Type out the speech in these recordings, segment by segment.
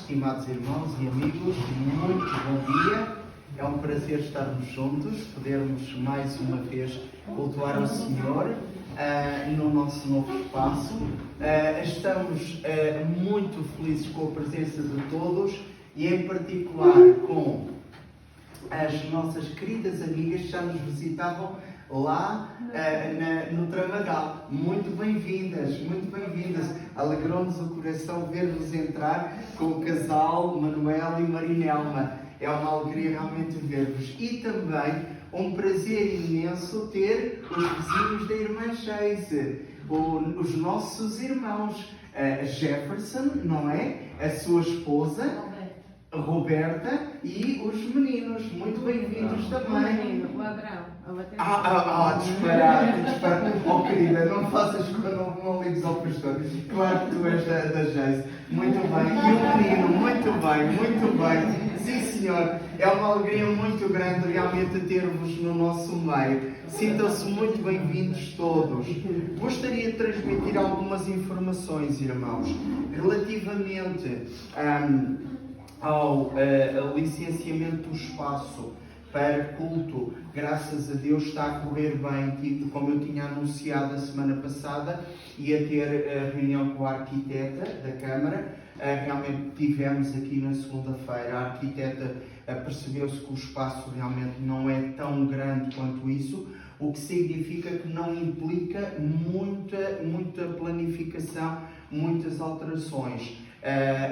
estimados irmãos e amigos, muito bom dia. É um prazer estarmos juntos, podermos mais uma vez cultuar ao Senhor no nosso novo espaço. Estamos muito felizes com a presença de todos e em particular com as nossas queridas amigas que já nos visitavam lá no Tramagal. Muito bem-vindas, muito bem-vindas. Alegrou-nos o coração ver-vos entrar com o casal Manuel e Marinelma. É uma alegria realmente ver-vos. E também um prazer imenso ter os vizinhos da Irmã Geise, os nossos irmãos, Jefferson, não é? A sua esposa, Roberta, e os meninos. Muito bem-vindos também. O Abraão. Disparate. Oh, querida, não faças, não ligues ao pastor. Claro que tu és da Geise. Muito bem. E o menino, muito bem, muito bem. Sim, senhor. É uma alegria muito grande realmente ter-vos no nosso meio. Sintam-se muito bem-vindos todos. Gostaria de transmitir algumas informações, irmãos, relativamente ao licenciamento do espaço para culto. Graças a Deus está a correr bem. Como eu tinha anunciado a semana passada, ia ter reunião com a arquiteta da Câmara. Realmente tivemos aqui na segunda-feira. A arquiteta percebeu-se que o espaço realmente não é tão grande quanto isso, o que significa que não implica muita planificação, muitas alterações.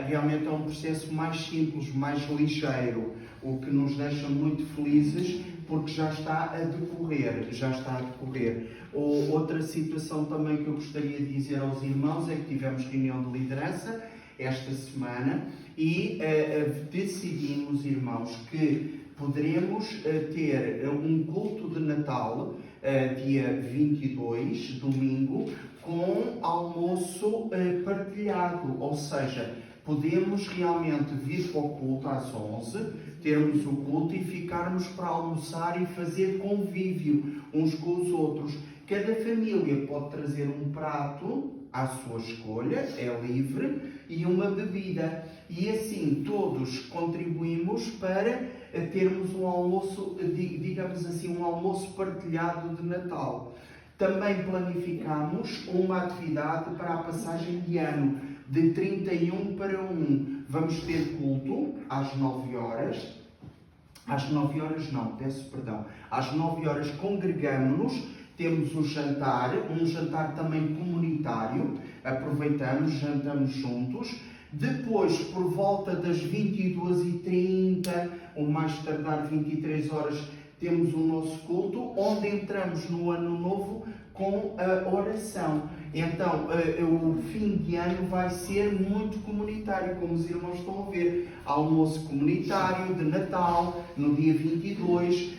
Realmente é um processo mais simples, mais ligeiro, o que nos deixa muito felizes porque já está a decorrer. Outra situação também que eu gostaria de dizer aos irmãos é que tivemos reunião de liderança esta semana e decidimos, irmãos, que poderemos ter um culto de Natal dia 22, domingo, com almoço partilhado, ou seja, podemos realmente vir para o culto às 11, termos o culto e ficarmos para almoçar e fazer convívio uns com os outros. Cada família pode trazer um prato à sua escolha, é livre, e uma bebida. E assim todos contribuímos para termos um almoço, digamos assim, um almoço partilhado de Natal. Também planificamos uma atividade para a passagem de ano, de 31 para 1. Vamos ter culto às 9 horas. Às 9 horas não, peço perdão. Às 9 horas congregamos-nos, temos um jantar também comunitário. Aproveitamos, jantamos juntos. Depois, por volta das 22h30, ou mais tardar 23 horas, temos o nosso culto, onde entramos no ano novo com a oração. Então, o fim de ano vai ser muito comunitário, como os irmãos estão a ver. Almoço comunitário de Natal, no dia 22,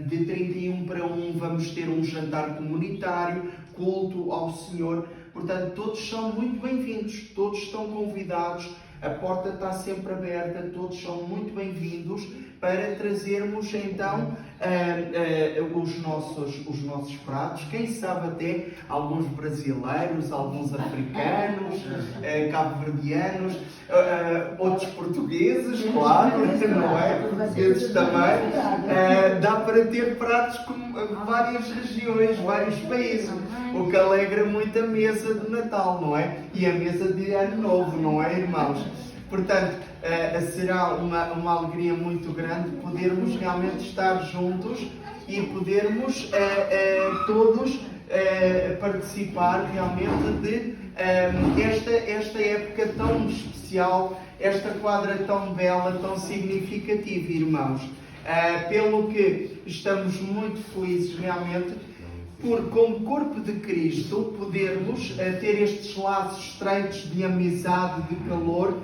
de 31 para 1 vamos ter um jantar comunitário, culto ao Senhor. Portanto, todos são muito bem-vindos, todos estão convidados, a porta está sempre aberta, todos são muito bem-vindos para trazermos então os nossos pratos, quem sabe até alguns brasileiros, alguns africanos, cabo-verdianos, outros portugueses, claro, não é? Portugueses também. Dá para ter pratos com várias regiões, vários países, o que alegra muito a mesa de Natal, não é? E a mesa de Ano Novo, não é, irmãos? Portanto, será uma alegria muito grande podermos realmente estar juntos e podermos todos participar realmente de esta época tão especial, esta quadra tão bela, tão significativa, irmãos. Pelo que estamos muito felizes realmente por, como corpo de Cristo, podermos ter estes laços estreitos de amizade, de calor,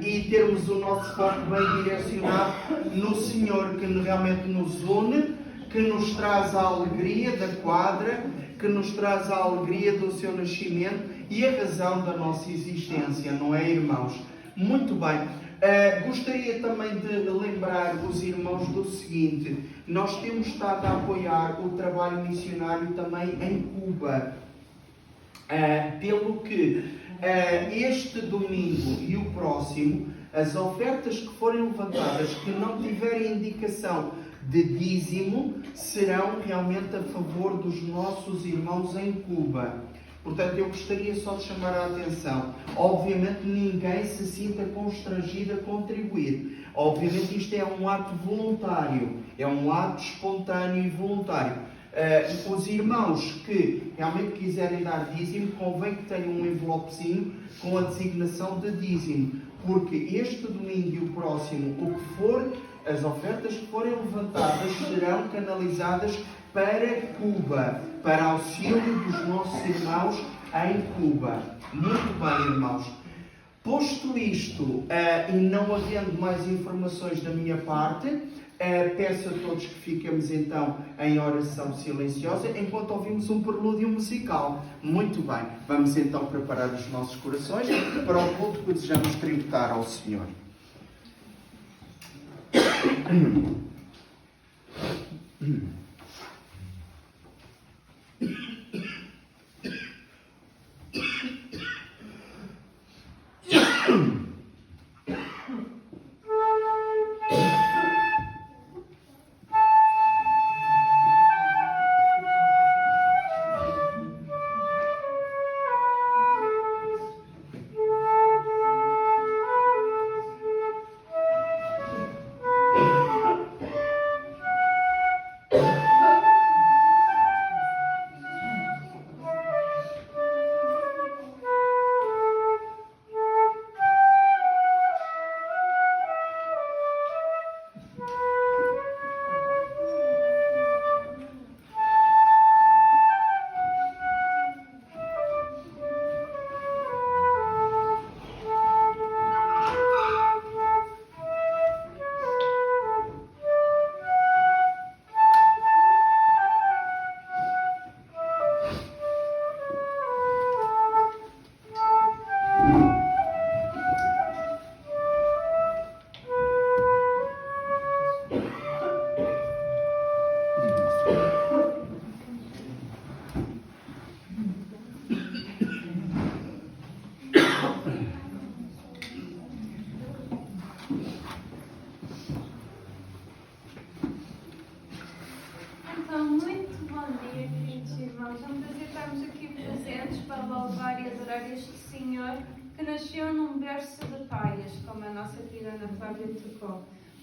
e termos o nosso foco bem direcionado no Senhor, que realmente nos une, que nos traz a alegria da quadra, que nos traz a alegria do seu nascimento e a razão da nossa existência, não é, irmãos? Muito bem. Gostaria também de lembrar os irmãos do seguinte: nós temos estado a apoiar o trabalho missionário também em Cuba, pelo que este domingo e o próximo, as ofertas que forem levantadas que não tiverem indicação de dízimo serão realmente a favor dos nossos irmãos em Cuba. Portanto, eu gostaria só de chamar a atenção. Obviamente, ninguém se sinta constrangido a contribuir. Obviamente, isto é um ato voluntário. É um ato espontâneo e voluntário. Os irmãos que realmente quiserem dar dízimo, convém que tenham um envelopezinho com a designação de dízimo. Porque este domingo e o próximo, o que for, as ofertas que forem levantadas serão canalizadas para Cuba, para auxílio dos nossos irmãos em Cuba. Muito bem, irmãos. Posto isto, e não havendo mais informações da minha parte, peço a todos que fiquemos então em oração silenciosa enquanto ouvimos um prelúdio musical. Muito bem, vamos então preparar os nossos corações para o culto que desejamos tributar ao Senhor.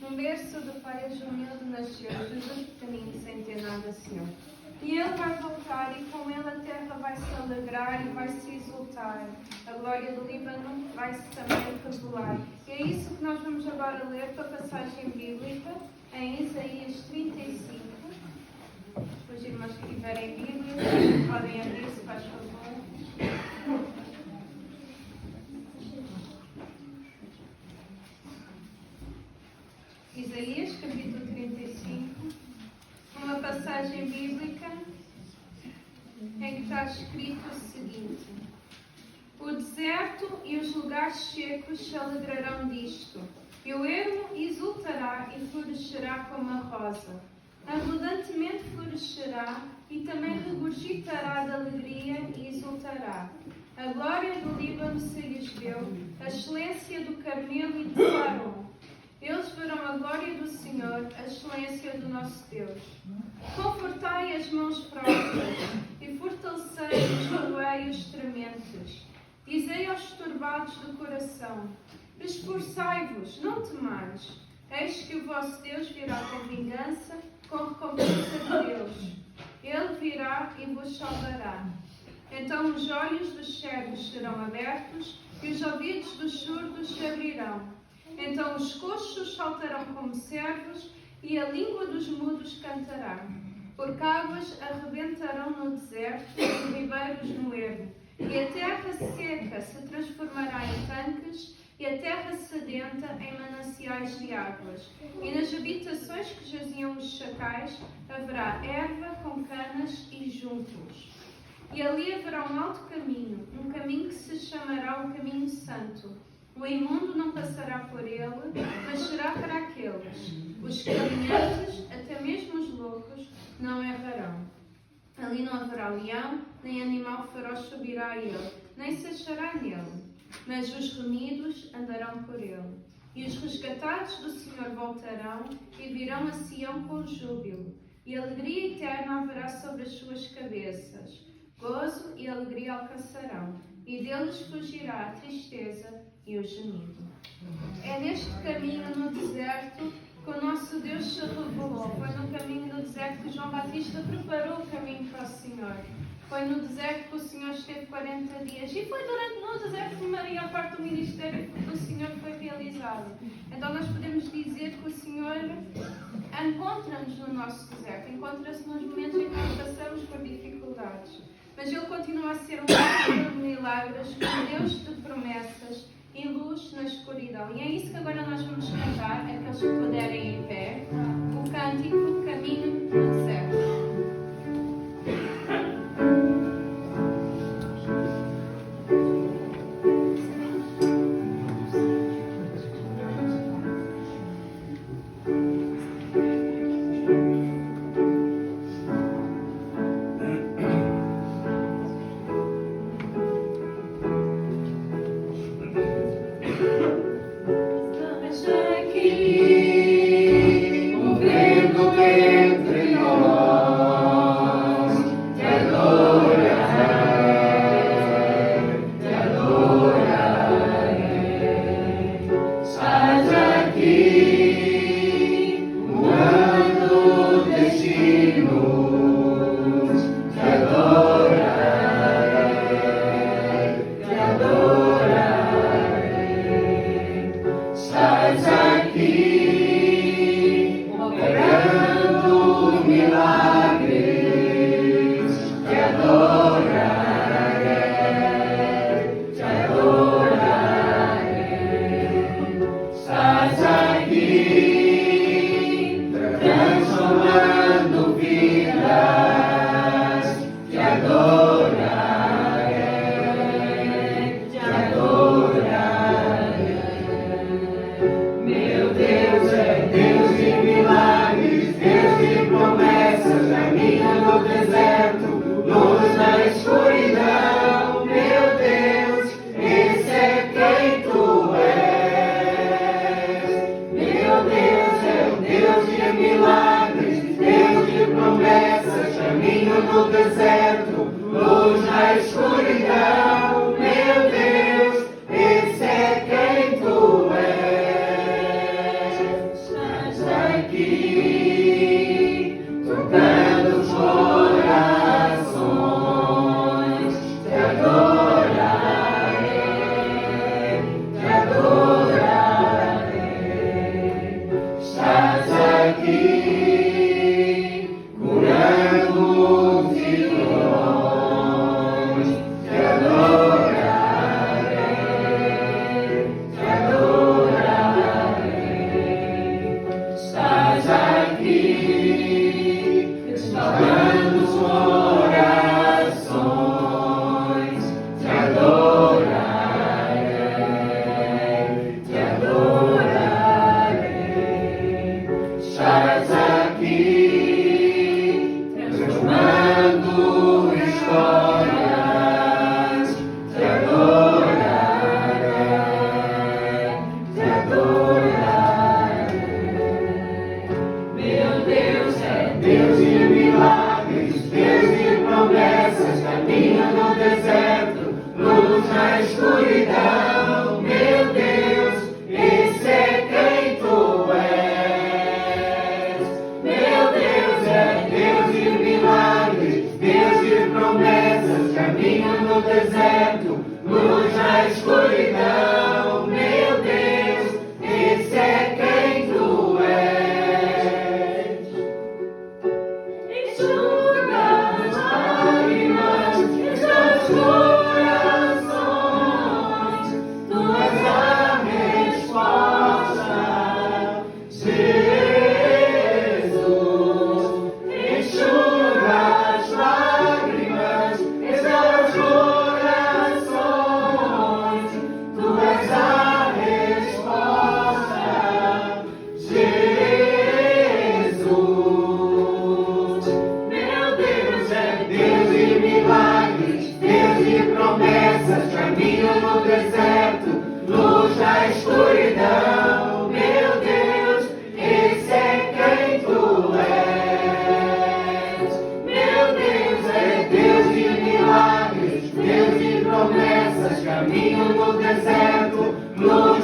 Num berço de paias humilde nasceu Jesus pequenino sem ter nada seu. E ele vai voltar e com ele a terra vai se alegrar e vai se exultar. A glória do Líbano vai se também revelar. E é isso que nós vamos agora ler com a passagem bíblica em Isaías 35. Os irmãos que tiverem Bíblia podem abrir, se faz favor. Isaías, capítulo 35, uma passagem bíblica em que está escrito o seguinte: o deserto e os lugares secos se alegrarão disto, e o ermo exultará e florescerá como a rosa. Abundantemente florescerá e também regurgitará de alegria e exultará. A glória do Líbano se lhes deu, a excelência do Carmelo e de Saron. Eles verão a glória do Senhor, a excelência do nosso Deus. Confortai as mãos próprias e fortalecei os joelhos trementes. Dizei aos turbados do coração: esforçai-vos, não temais. Eis que o vosso Deus virá com vingança, com recompensa de Deus. Ele virá e vos salvará. Então os olhos dos cegos serão abertos e os ouvidos dos surdos se abrirão. Então os coxos saltarão como servos e a língua dos mudos cantará. Porque águas arrebentarão no deserto e ribeiros no ermo. E a terra seca se transformará em tanques e a terra sedenta em mananciais de águas. E nas habitações que jaziam os chacais haverá erva com canas e juncos. E ali haverá um alto caminho, um caminho que se chamará o caminho santo. O imundo não passará por ele, mas será para aqueles. Os caminhantes, até mesmo os loucos, não errarão. Ali não haverá leão, nem animal feroz subirá a ele. nem se achará nele, mas os remidos andarão por ele. E os resgatados do Senhor voltarão e virão a Sião com júbilo, e alegria eterna haverá sobre as suas cabeças. Gozo e alegria alcançarão, e deles fugirá a tristeza e o gemido. É neste caminho no deserto que o nosso Deus se revelou. Foi no caminho no deserto que João Batista preparou o caminho para o Senhor. Foi no deserto que o Senhor esteve 40 dias. E foi no deserto que a maior parte do ministério do Senhor foi realizado. Então nós podemos dizer que o Senhor encontra-nos no nosso deserto. Encontra-se nos momentos em que nós passamos por dificuldades. Mas Ele continua a ser um Deus de milagres, um Deus de promessas e luz na escuridão. E é isso que agora nós vamos cantar, aqueles que puderem em pé, o cântico Caminho no Deserto. Curando multidões.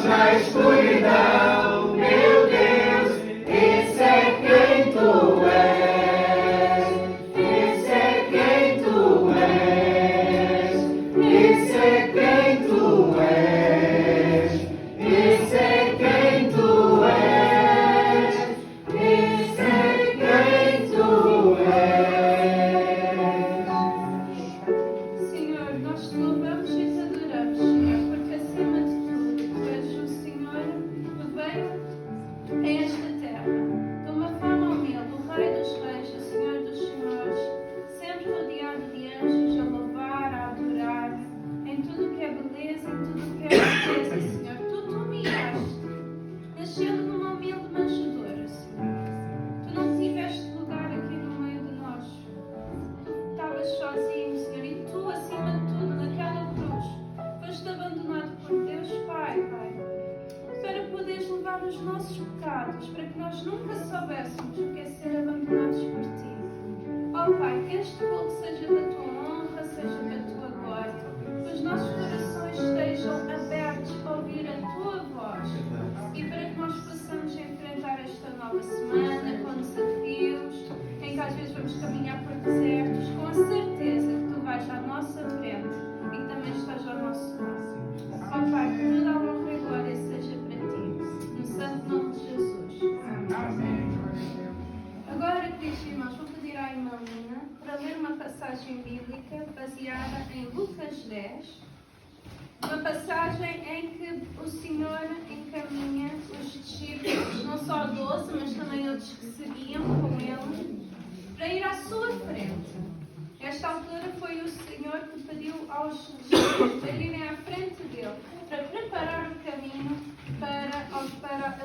na escuridão, meu Deus, esse é quem tu és. Esse é quem tu és. Esse é quem tu és. Esse é quem tu és. Esse é quem tu és. Senhor, nós te louvamos e te adoramos, Senhor, porque acima de tudo, tu és o Senhor que veio a esta terra, de uma forma humilde, o Rei dos Reis, o Senhor dos Senhores, sempre rodeado de anjos, a louvar, a adorar, em tudo que é beleza, em tudo que é riqueza, Senhor. Tu te humilhaste, nascendo numa humilde manjedoura, Senhor. Tu não tiveste lugar aqui no meio de nós. Tu estavas sozinho, Senhor, e tu, acima de tudo, naquela cruz, foste abandonado por Deus Pai, para poderes levar os nossos pecados, para que nós nunca soubéssemos o que é ser abandonados por Ti. Ó Pai, que este culto seja da Tua honra, seja da Tua glória, que os nossos corações estejam abertos para ouvir a Tua voz e para que nós possamos enfrentar esta nova semana com desafios, em que às vezes vamos caminhar por desertos, com a certeza que Tu vais à nossa frente e que também estás ao nosso lado. Ó Pai, que toda a honra e glória seja para Ti, no santo nome de Jesus. Amém. Agora, queridos irmãos, vou pedir à irmã Lina para ler uma passagem bíblica baseada em Lucas 10, uma passagem em que o Senhor encaminha os discípulos, não só a 12, mas também outros que seguiam com Ele, para ir à sua frente. Nesta altura foi o Senhor que pediu aos discípulos para irem à frente dele, para preparar o caminho para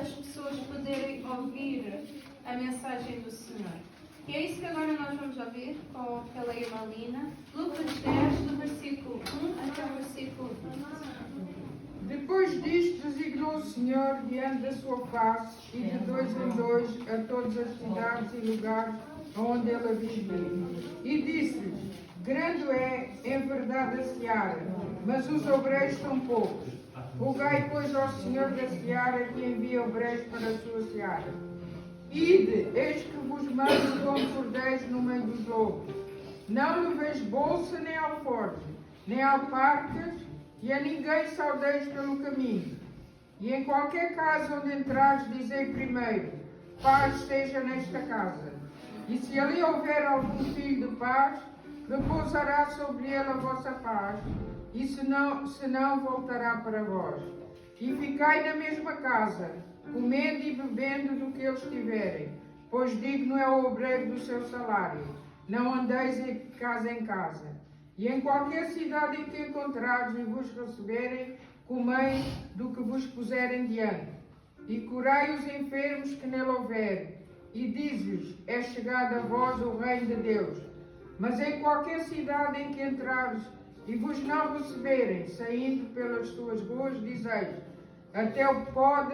as pessoas poderem ouvir a mensagem do Senhor. E é isso que agora nós vamos ouvir pela irmã Lina, Lucas 10, do versículo 1 até o versículo 20. Depois disto, designou o Senhor diante da sua face e de dois em dois a todas as cidades e lugares onde ele havia ido. E disse-lhes: grande é, em verdade, a seara, mas os obreiros são poucos. Rogai, pois, ao Senhor da seara que envie obreiros para a sua seara. Ide, eis que vos mando como cordeiros no meio dos lobos. Não leveis bolsa nem alforje, nem alparcas, e a ninguém saudeis pelo caminho. E em qualquer casa onde entrares, dizei primeiro: paz seja nesta casa. E se ali houver algum filho de paz, repousará sobre ele a vossa paz, e se não voltará para vós. E ficai na mesma casa, comendo e bebendo do que eles tiverem, pois digno é o obreiro do seu salário. Não andeis de casa em casa. E em qualquer cidade em que encontrares e vos receberem, comei do que vos puserem diante. E curai os enfermos que nele houver, e diz-lhes: é chegado a vós o reino de Deus. Mas em qualquer cidade em que entrares e vos não receberem, saindo pelas suas ruas, dizeis: até o pó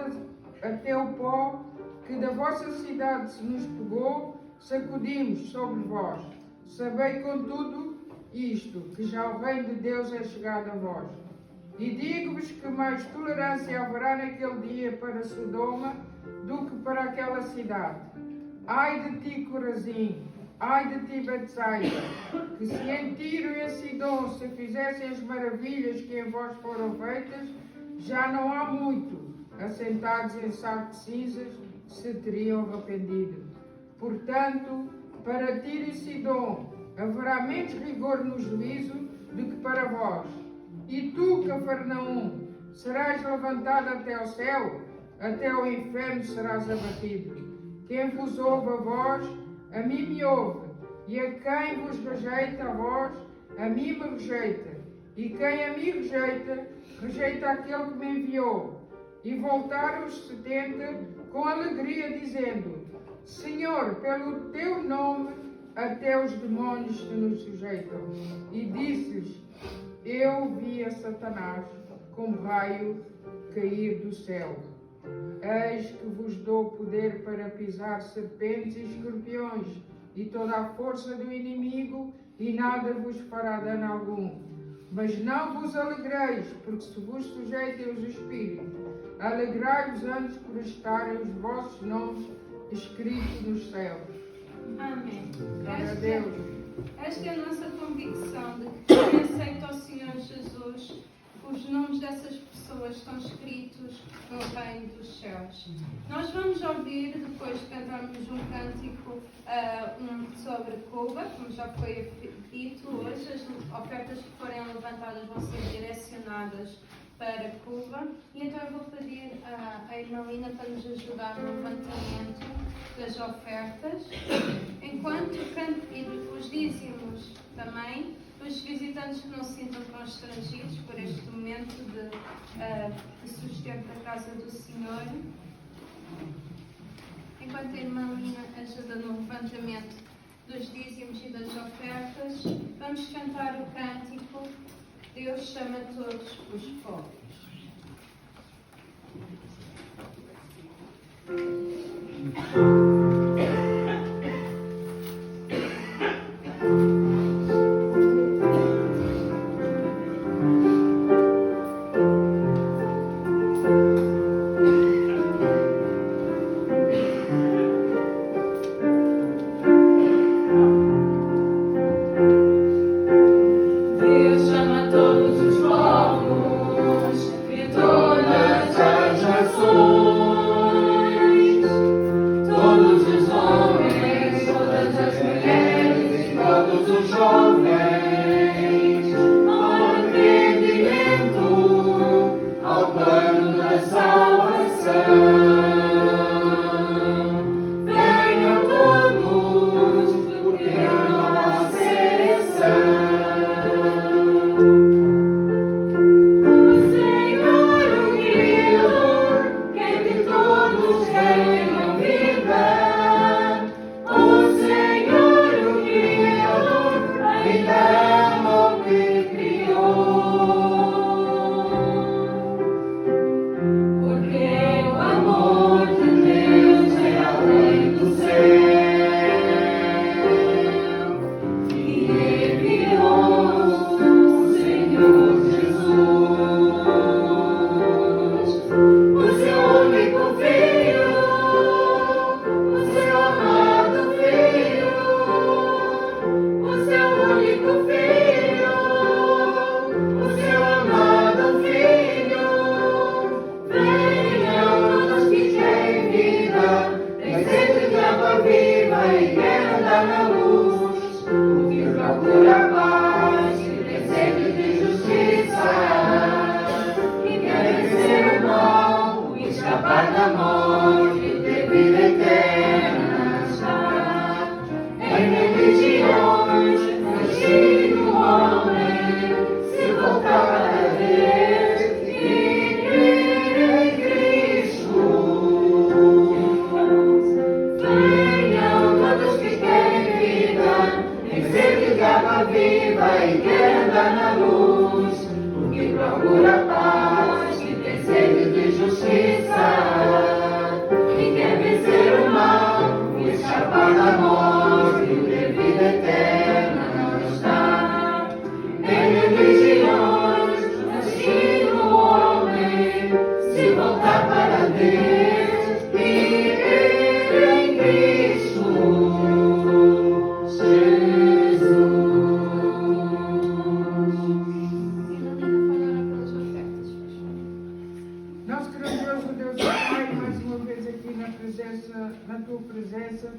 que da vossa cidade se nos pegou, sacudimos sobre vós. Sabei, contudo, isto, que já o reino de Deus é chegado a vós. E digo-vos que mais tolerância haverá naquele dia para Sodoma do que para aquela cidade. Ai de ti, Corazim! Ai de ti, Betsaida! Que se em Tiro e em Sidom se fizessem as maravilhas que em vós foram feitas, já não há muito, assentados em saco de cinzas, se teriam arrependido. Portanto, para Tiro e Sidom haverá menos rigor no juízo do que para vós. E tu, Cafarnaum, serás levantado até ao céu, até ao inferno serás abatido. Quem vos ouve a vós, a mim me ouve, e a quem vos rejeita a vós, a mim me rejeita. E quem a mim rejeita, rejeita aquele que me enviou. E voltaram os 70 com alegria, dizendo: Senhor, pelo teu nome, até os demónios se nos sujeitam. E disse-lhes: eu vi a Satanás como raio cair do céu. Eis que vos dou poder para pisar serpentes e escorpiões e toda a força do inimigo, e nada vos fará dano algum. Mas não vos alegreis, porque se vos sujeitem os espíritos, Alegrai-vos antes por estarem os vossos nomes escritos nos céus. Amém. Glória a Deus. Esta é a nossa convicção de que quem aceita o Senhor Jesus, os nomes dessas pessoas estão escritos no reino dos céus. Nós vamos ouvir, depois de cantarmos um cântico sobre Cuba, como já foi dito hoje, as ofertas que forem levantadas vão ser direcionadas para Cuba. E então eu vou pedir à irmã Lina para nos ajudar no levantamento das ofertas. Enquanto os dízimos também, os visitantes que não se sintam constrangidos por este momento de sustento da casa do Senhor. Enquanto a irmã Lina ajuda no levantamento dos dízimos e das ofertas, vamos cantar o cântico Deus chama todos os pobres. Deus chama todos os povos e todas as nações.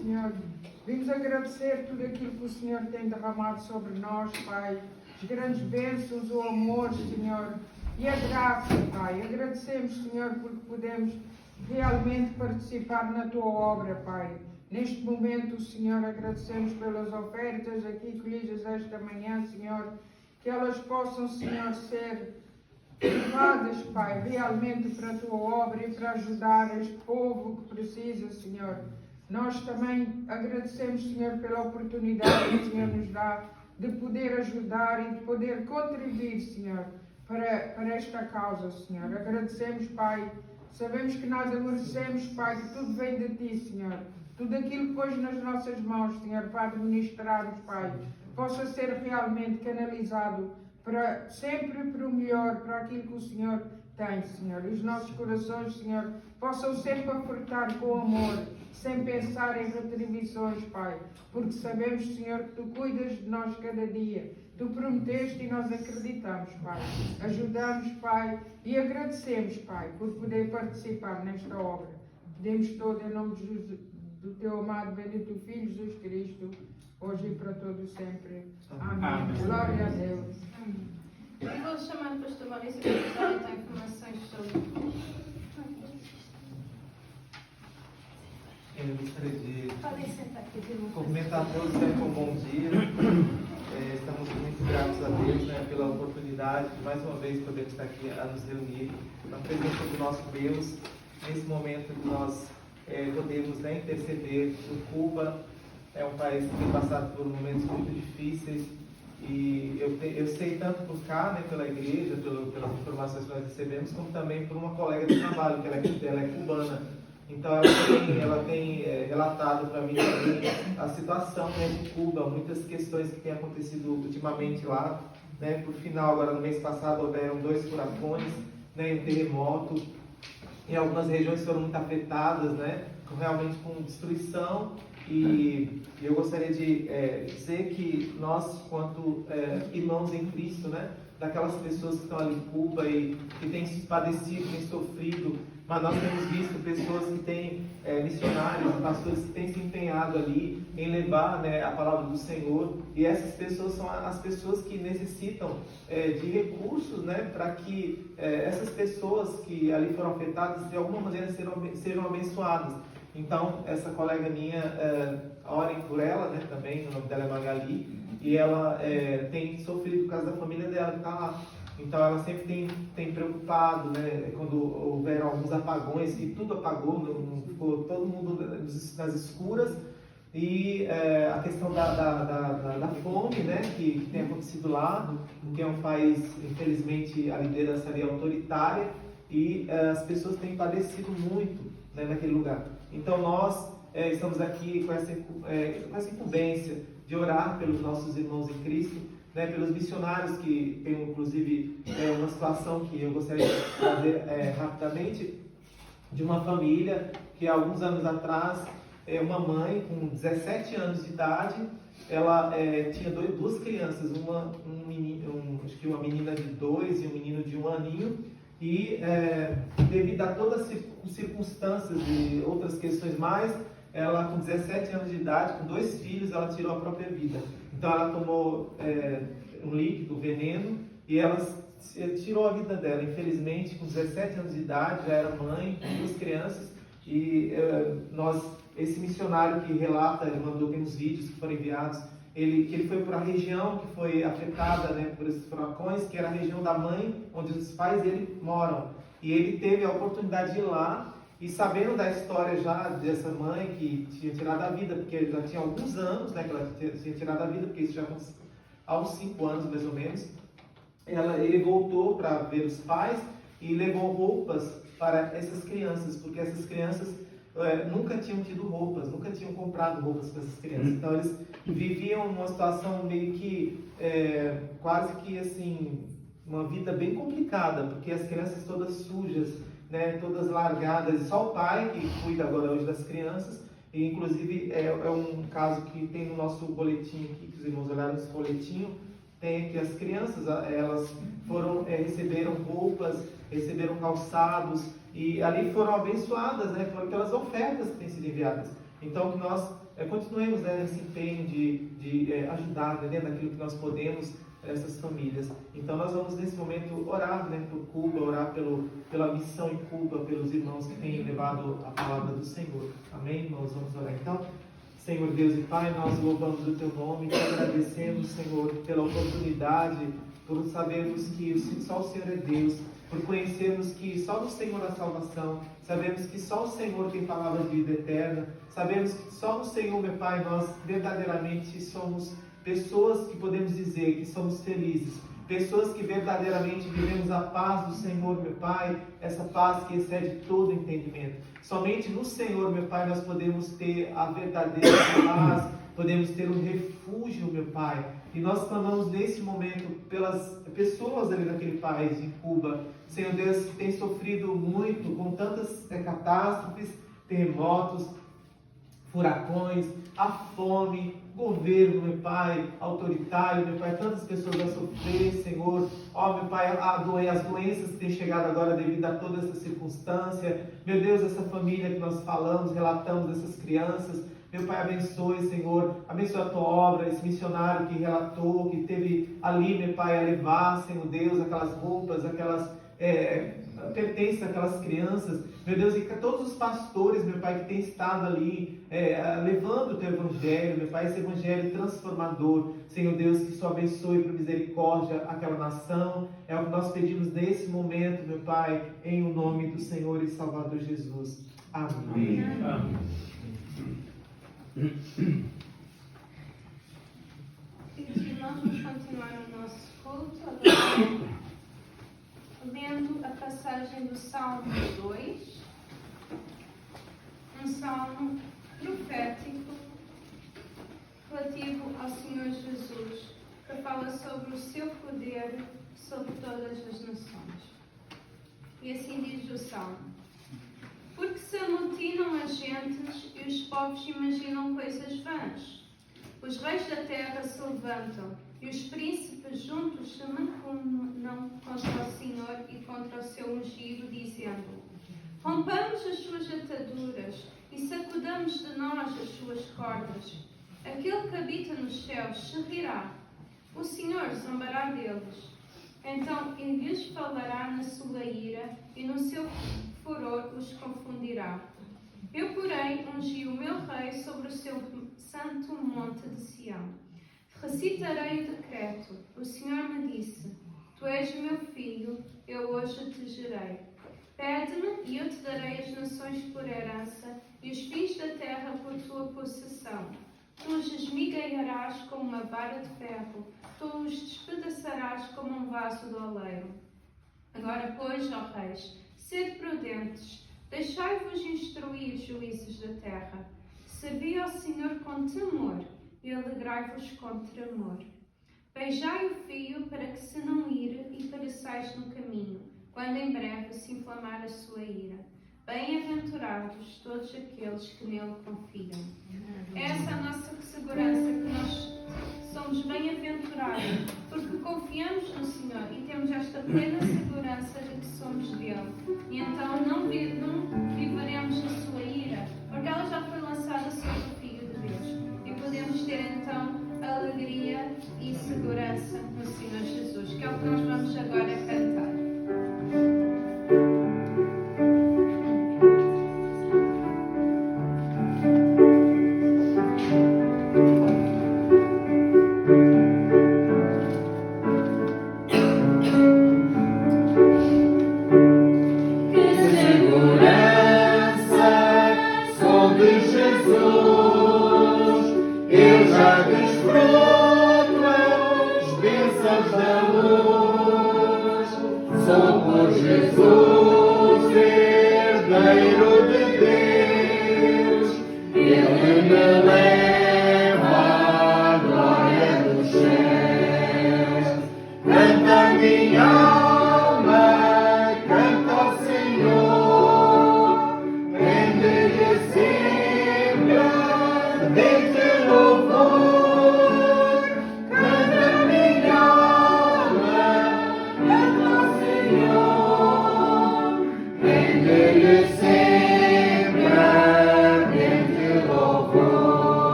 Senhor. Vimos agradecer tudo aquilo que o Senhor tem derramado sobre nós, Pai. As grandes bênçãos, o amor, Senhor. E a graça, Pai. Agradecemos, Senhor, porque podemos realmente participar na Tua obra, Pai. Neste momento, Senhor, agradecemos pelas ofertas aqui colhidas esta manhã, Senhor. Que elas possam, Senhor, ser levadas, Pai, realmente para a Tua obra e para ajudar este povo que precisa, Senhor. Nós também agradecemos, Senhor, pela oportunidade que o Senhor nos dá de poder ajudar e de poder contribuir, Senhor, para esta causa, Senhor. Agradecemos, Pai. Sabemos que nada merecemos, Pai, que tudo vem de Ti, Senhor. Tudo aquilo que pôs nas nossas mãos, Senhor, para administrarmos, Pai, possa ser realmente canalizado para sempre para o melhor, para aquilo que o Senhor tem, Senhor. E os nossos corações, Senhor, possam sempre apertar com amor, sem pensar em retribuições, Pai. Porque sabemos, Senhor, que Tu cuidas de nós cada dia. Tu prometeste e nós acreditamos, Pai. Ajudamos, Pai, e agradecemos, Pai, por poder participar nesta obra. Pedimos todo em nome do Teu amado, bendito Filho, Jesus Cristo, hoje e para todos sempre. Amém. Glória a Deus. E vou chamar o pastor Maurício para nos dar informações sobre. Eu gostaria de Podem sentar aqui de novo. cumprimentar todos com um bom dia. Estamos muito gratos a Deus, né, pela oportunidade de mais uma vez poder estar aqui a nos reunir na presença do nosso Deus, nesse momento que nós podemos, né, interceder por Cuba. É um país que tem passado por momentos muito difíceis e eu sei tanto por cá, né, pela igreja, pelas informações que nós recebemos, como também por uma colega de trabalho, que ela é cubana. Então ela tem relatado para mim também a situação, né, de Cuba, muitas questões que têm acontecido ultimamente lá, né. Por final, agora no mês passado houveram 2 furacões, né, um terremoto, e algumas regiões foram muito afetadas, né, realmente com destruição. E eu gostaria de dizer que nós, quanto irmãos em Cristo, né, daquelas pessoas que estão ali em Cuba e que têm padecido, têm sofrido, mas nós temos visto pessoas que têm, missionários, pastores que têm se empenhado ali em levar, né, a palavra do Senhor, e essas pessoas são as pessoas que necessitam de recursos, né, para que essas pessoas que ali foram afetadas de alguma maneira sejam abençoadas. Então, essa colega minha, orem por ela, né, também, o nome dela é Magali, e ela tem sofrido por causa da família dela que está lá. Então, ela sempre tem preocupado, né, quando houveram alguns apagões, que tudo apagou, não ficou todo mundo nas escuras, e a questão da fome, né, que tem acontecido lá, porque é um país, infelizmente, a liderança ali é autoritária, e as pessoas têm padecido muito, né, naquele lugar. Então nós estamos aqui com essa incumbência de orar pelos nossos irmãos em Cristo, né, pelos missionários que tem inclusive uma situação que eu gostaria de trazer rapidamente, de uma família que há alguns anos atrás, uma mãe com 17 anos de idade, ela tinha duas crianças, acho que uma menina de 2 e um menino de 1 aninho. E devido a todas as circunstâncias e outras questões mais, ela com 17 anos de idade, com 2 filhos, ela tirou a própria vida. Então ela tomou um líquido, veneno, e ela tirou a vida dela. Infelizmente, com 17 anos de idade, já era mãe de 2 crianças, e esse missionário que relata, ele mandou, tem uns vídeos que foram enviados, que ele foi para a região que foi afetada, né, por esses furacões, que era a região da mãe, onde os pais dele moram. E ele teve a oportunidade de ir lá, e sabendo da história já dessa mãe que tinha tirado a vida, porque já tinha alguns anos, né, que ela tinha tirado a vida, porque isso já aconteceu há uns 5 anos mais ou menos, ele voltou para ver os pais e levou roupas para essas crianças, porque essas crianças nunca tinham tido roupas, nunca tinham comprado roupas para essas crianças. Então eles viviam uma situação meio que quase que assim, uma vida bem complicada, porque as crianças todas sujas, né, todas largadas, e só o pai que cuida agora hoje das crianças. E inclusive é um caso que tem no nosso boletim aqui, que os irmãos olharam nesse boletim, tem que as crianças, elas receberam roupas, receberam calçados, e ali foram abençoadas, né, foram aquelas ofertas que têm sido enviadas. Então que nós continuemos, né, nesse empenho de ajudar, né, naquilo que nós podemos, essas famílias. Então nós vamos nesse momento orar, né, por Cuba, orar pela missão em Cuba, pelos irmãos que têm levado a palavra do Senhor. Amém, irmãos? Vamos orar então. Senhor Deus e Pai, nós louvamos o Teu nome, te agradecemos, Senhor, pela oportunidade, por sabermos que só o Senhor é Deus, por conhecermos que só no Senhor há salvação, sabemos que só o Senhor tem palavra de vida eterna, sabemos que só no Senhor, meu Pai, nós verdadeiramente somos pessoas que podemos dizer que somos felizes, pessoas que verdadeiramente vivemos a paz do Senhor, meu Pai, essa paz que excede todo entendimento. Somente no Senhor, meu Pai, nós podemos ter a verdadeira paz, podemos ter um refúgio, meu Pai. E nós clamamos nesse momento pelas pessoas ali naquele país, em Cuba, Senhor Deus, que tem sofrido muito com tantas catástrofes, terremotos, furacões, a fome, governo, meu Pai, autoritário, meu Pai, tantas pessoas vão sofrer, Senhor, ó, meu Pai, as doenças que têm chegado agora devido a toda essa circunstância, meu Deus, essa família que nós falamos, relatamos, essas crianças, meu Pai, abençoe, Senhor, abençoe a Tua obra, esse missionário que relatou, que teve ali, meu Pai, a levar, Senhor Deus, aquelas roupas, aquelas pertence àquelas crianças, meu Deus, e todos os pastores, meu Pai, que têm estado ali levando o Teu Evangelho, meu Pai, esse Evangelho transformador, Senhor Deus, que só abençoe por misericórdia aquela nação, é o que nós pedimos nesse momento, meu Pai, em o nome do Senhor e Salvador Jesus. Amém. Amém. Nós vamos continuar o nosso culto agora, lendo a passagem do Salmo 2, um salmo profético relativo ao Senhor Jesus, que fala sobre o seu poder sobre todas as nações. E assim diz o salmo: porque se amotinam as gentes e os povos imaginam coisas vãs. Os reis da terra se levantam e os príncipes juntos se mancomunam contra o Senhor e contra o seu ungido, dizendo: rompamos as suas ataduras e sacudamos de nós as suas cordas. Aquele que habita nos céus se rirá. O Senhor zombará deles. Então ele lhes falará na sua ira e no seu furor os confundirá. Eu, porém, ungi o meu rei sobre o seu santo monte de Sião. Recitarei o decreto. O Senhor me disse: tu és meu filho, eu hoje te gerei. Pede-me e eu te darei as nações por herança e os fins da terra por tua possessão. Tu os esmigalharás como uma vara de ferro, tu os despedaçarás como um vaso de oleiro. Agora, pois, ó reis, sede prudentes, deixai-vos instruir os juízes da terra. Servi ao Senhor com temor e alegrai-vos com tremor. Beijai o fio para que se não ire e pereçais no caminho, quando em breve se inflamar a sua ira. Bem-aventurados todos aqueles que nele confiam. Essa é a nossa segurança, que nós somos bem-aventurados, porque confiamos no Senhor e temos esta plena segurança de que somos dele. E então não viveremos na sua ira, porque ela já foi lançada sobre o Filho de Deus. E podemos ter então alegria e segurança no Senhor Jesus, que é o que nós vamos agora cantar.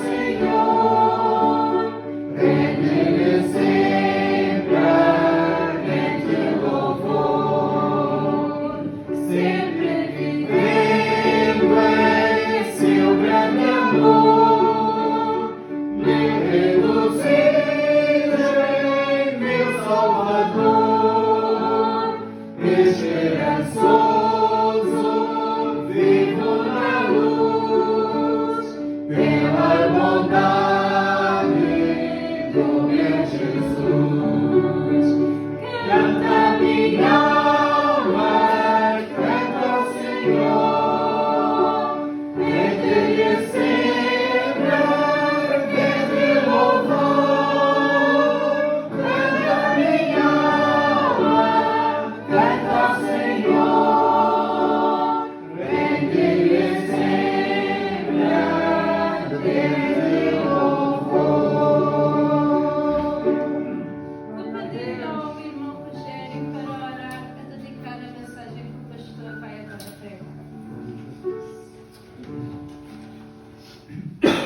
Senhor.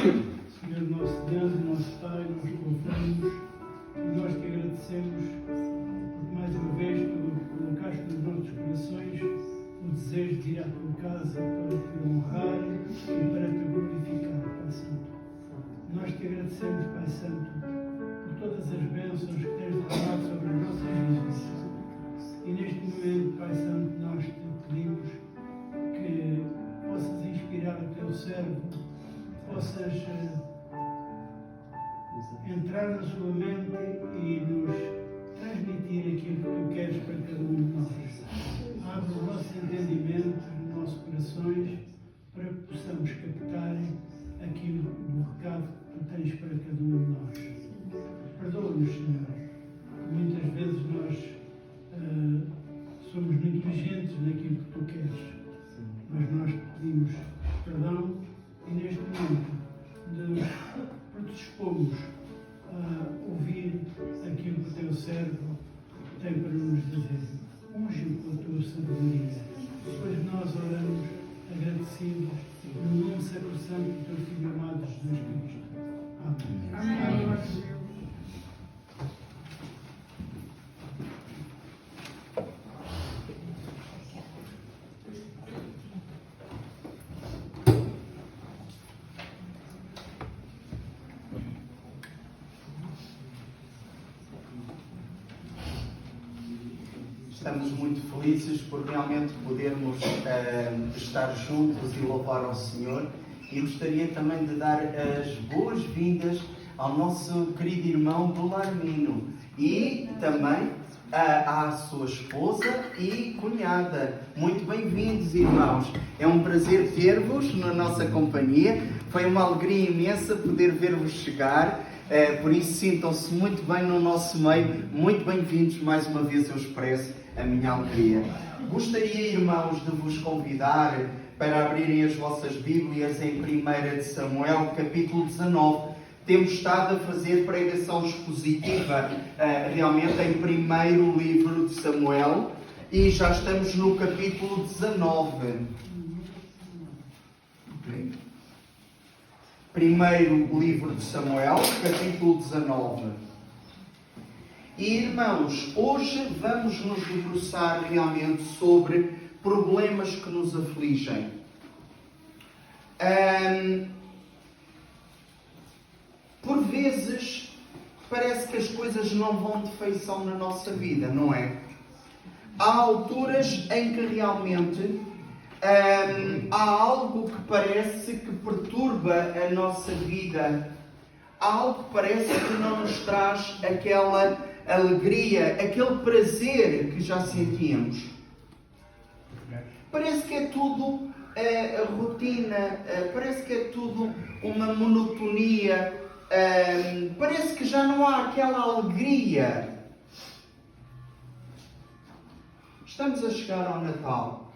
Senhor nosso Deus e nosso Pai, nós louvamos e nós te agradecemos porque mais uma vez tu colocaste nos nossos corações o desejo de ir à tua casa para te honrar e para te glorificar, Pai Santo. Nós te agradecemos, Pai Santo, por todas as bênçãos que tens derramado sobre as nossas vidas. E neste momento, Pai Santo, nós te pedimos que possas inspirar o teu servo, possas entrar na sua mente e nos transmitir aquilo que tu queres para cada um de nós. Abre o nosso entendimento, os nossos corações, para que possamos captar aquilo do recado que tu tens para cada um de nós. Perdoa-nos, Senhor. Muitas vezes nós somos negligentes naquilo que tu queres, mas nós te pedimos perdão e neste momento nos predispomos a ouvir aquilo que o teu servo tem para nos dizer. Unge-o com a tua sabedoria. Depois nós oramos agradecidos no nome sacrosanto do teu Filho amado Jesus Cristo. Amém. Amém. Estamos muito felizes por realmente podermos estar juntos e louvar ao Senhor. E gostaria também de dar as boas-vindas ao nosso querido irmão Belarmino e também à sua esposa e cunhada. Muito bem-vindos, irmãos. É um prazer ter-vos na nossa companhia. Foi uma alegria imensa poder ver-vos chegar. Por isso, sintam-se muito bem no nosso meio. Muito bem-vindos. Mais uma vez eu expresso a minha alegria. Gostaria, irmãos, de vos convidar para abrirem as vossas Bíblias em 1 de Samuel, capítulo 19. Temos estado a fazer pregação expositiva realmente em primeiro livro de Samuel e já estamos no capítulo 19. Primeiro livro de Samuel, capítulo 19. E, irmãos, hoje vamos nos debruçar realmente sobre problemas que nos afligem. Por vezes, parece que as coisas não vão de feição na nossa vida, não é? Há alturas em que realmente há algo que parece que perturba a nossa vida. Há algo que parece que não nos traz aquela alegria, aquele prazer que já sentíamos. Parece que é tudo rotina, parece que é tudo uma monotonia, parece que já não há aquela alegria. Estamos a chegar ao Natal.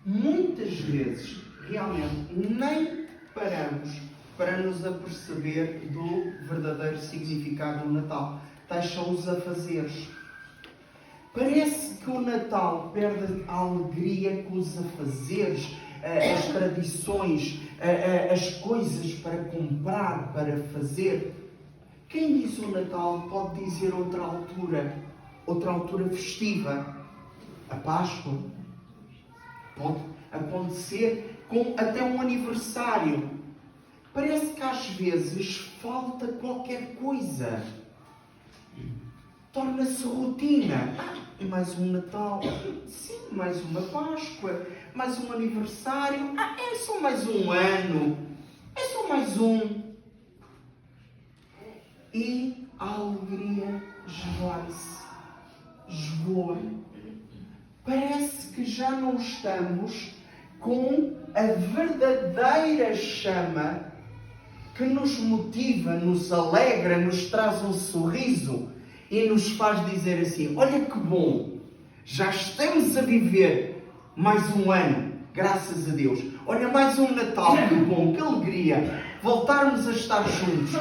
Muitas vezes, realmente, nem paramos para nos aperceber do verdadeiro significado do Natal. Tais são os afazeres. Parece que o Natal perde a alegria com os afazeres, as tradições, as coisas para comprar, para fazer. Quem diz o Natal pode dizer outra altura festiva. A Páscoa pode acontecer com até um aniversário. Parece que às vezes falta qualquer coisa. Torna-se rotina. Mais um Natal. Sim, mais uma Páscoa. Mais um aniversário. É só mais um ano. É só mais um. E a alegria esvai-se. Esvoa. Parece que já não estamos com a verdadeira chama que nos motiva, nos alegra, nos traz um sorriso e nos faz dizer assim: olha que bom, já estamos a viver mais um ano, graças a Deus. Olha, mais um Natal, que bom, que alegria voltarmos a estar juntos,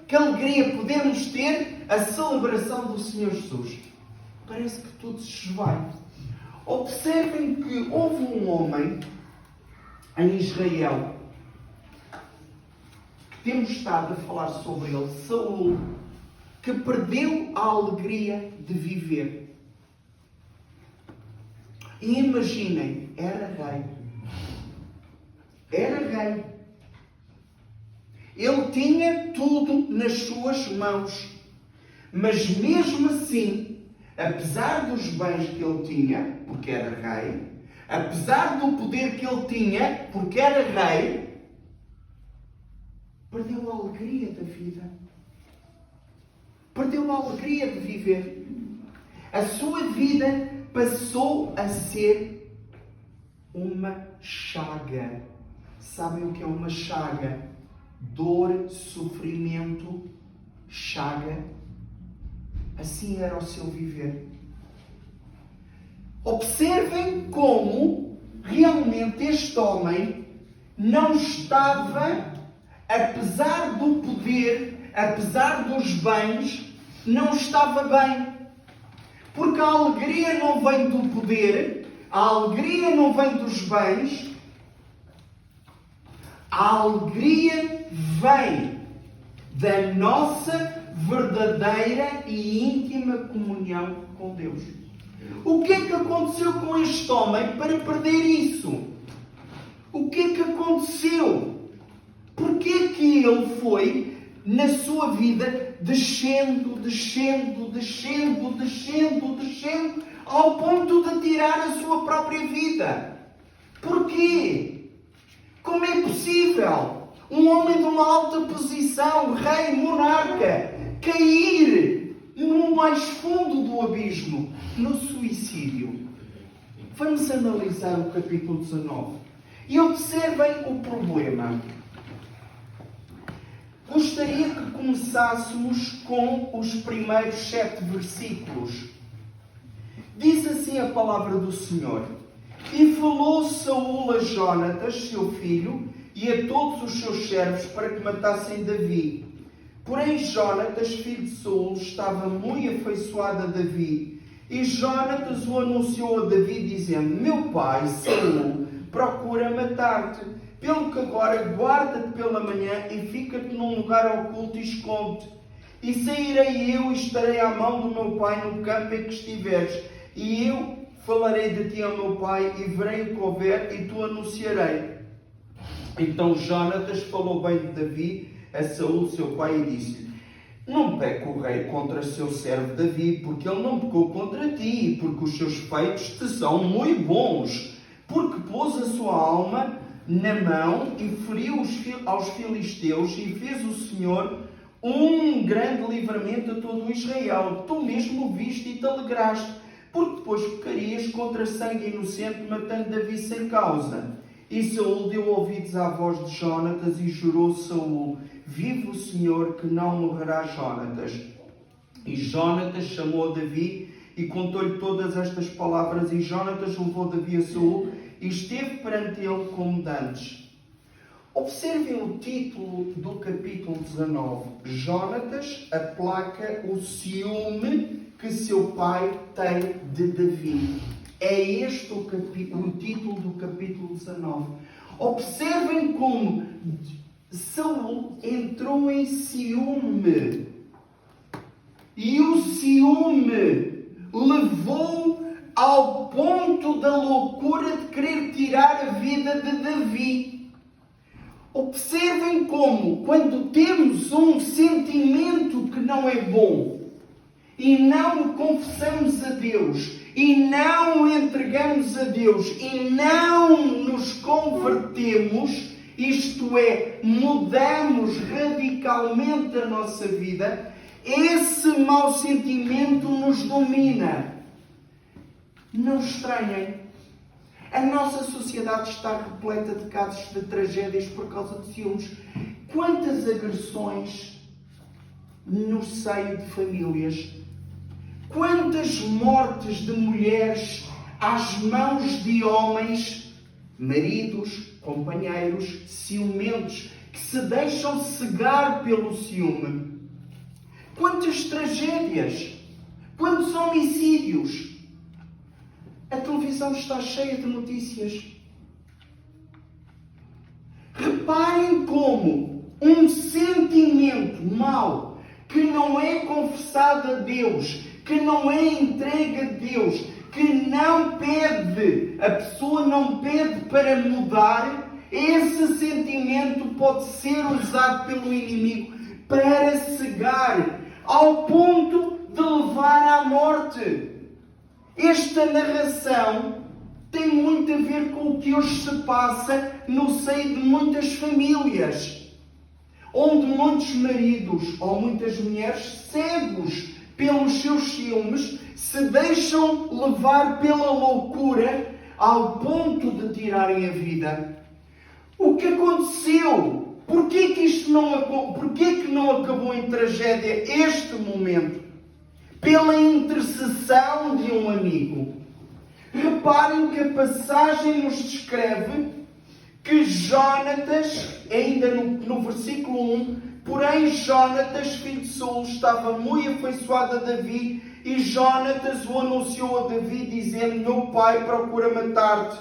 que alegria podermos ter a celebração do Senhor Jesus. Parece que tudo se esvai. Observem que houve um homem em Israel. Temos estado a falar sobre ele, Saul, que perdeu a alegria de viver. E imaginem, era rei. Era rei. Ele tinha tudo nas suas mãos. Mas mesmo assim, apesar dos bens que ele tinha, porque era rei, apesar do poder que ele tinha, porque era rei, perdeu a alegria da vida. Perdeu a alegria de viver. A sua vida passou a ser uma chaga. Sabem o que é uma chaga? Dor, sofrimento, chaga. Assim era o seu viver. Observem como realmente este homem não estava, apesar do poder, apesar dos bens, não estava bem. Porque a alegria não vem do poder, a alegria não vem dos bens, a alegria vem da nossa verdadeira e íntima comunhão com Deus. O que é que aconteceu com este homem para perder isso? O que é que aconteceu? Porquê é que ele foi, na sua vida, descendo, ao ponto de tirar a sua própria vida? Porquê? Como é possível um homem de uma alta posição, rei, monarca, cair no mais fundo do abismo, no suicídio? Vamos analisar o capítulo 19 e observem o problema. Gostaria que começássemos com os primeiros 7 versículos. Diz assim a palavra do Senhor: E falou Saul a Jonatas, seu filho, e a todos os seus servos para que matassem Davi. Porém Jonatas, filho de Saul, estava muito afeiçoado a Davi. E Jonatas o anunciou a Davi, dizendo: Meu pai, Saul, procura matar-te. Pelo que agora guarda-te pela manhã e fica-te num lugar oculto e esconde-te. E sairei eu e estarei à mão do meu pai no campo em que estiveres. E eu falarei de ti ao meu pai e verei o que houver e tu anunciarei. Então Jonatas falou bem de Davi a Saul, seu pai, e disse-lhe: Não peque o rei contra seu servo Davi, porque ele não pecou contra ti, porque os seus feitos te são muito bons, porque pôs a sua alma na mão e feriu aos filisteus e fez o Senhor um grande livramento a todo o Israel. Tu mesmo viste e te alegraste, porque depois pecarias contra sangue inocente, matando Davi sem causa. E Saul deu ouvidos à voz de Jonatas e jurou Saul: Vive o Senhor, que não morrerá Jonatas. E Jonatas chamou a Davi e contou-lhe todas estas palavras. E Jonatas levou Davi a Saul e esteve perante ele como dantes. Observem o título do capítulo 19. Jonatas aplaca o ciúme que seu pai tem de Davi. É este o título do capítulo 19. Observem como Saul entrou em ciúme. E o ciúme levou ao ponto da loucura de querer tirar a vida de Davi. Observem como, quando temos um sentimento que não é bom e não o confessamos a Deus, e não o entregamos a Deus, e não nos convertemos, isto é, mudamos radicalmente a nossa vida, esse mau sentimento nos domina. Não estranhem. A nossa sociedade está repleta de casos de tragédias por causa de ciúmes. Quantas agressões no seio de famílias? Quantas mortes de mulheres às mãos de homens, maridos, companheiros, ciumentos, que se deixam cegar pelo ciúme? Quantas tragédias? Quantos homicídios? A televisão está cheia de notícias. Reparem como um sentimento mau que não é confessado a Deus, que não é entregue a Deus, que não pede, a pessoa não pede para mudar, esse sentimento pode ser usado pelo inimigo para cegar, ao ponto de levar à morte. Esta narração tem muito a ver com o que hoje se passa no seio de muitas famílias, onde muitos maridos ou muitas mulheres, cegos pelos seus ciúmes, se deixam levar pela loucura ao ponto de tirarem a vida. O que aconteceu? Porquê que não acabou em tragédia este momento? Pela intercessão de um amigo. Reparem que a passagem nos descreve que Jónatas, ainda no versículo 1, porém Jónatas, filho de Saul, estava muito afeiçoado a Davi, e Jónatas o anunciou a Davi, dizendo: meu pai procura matar-te.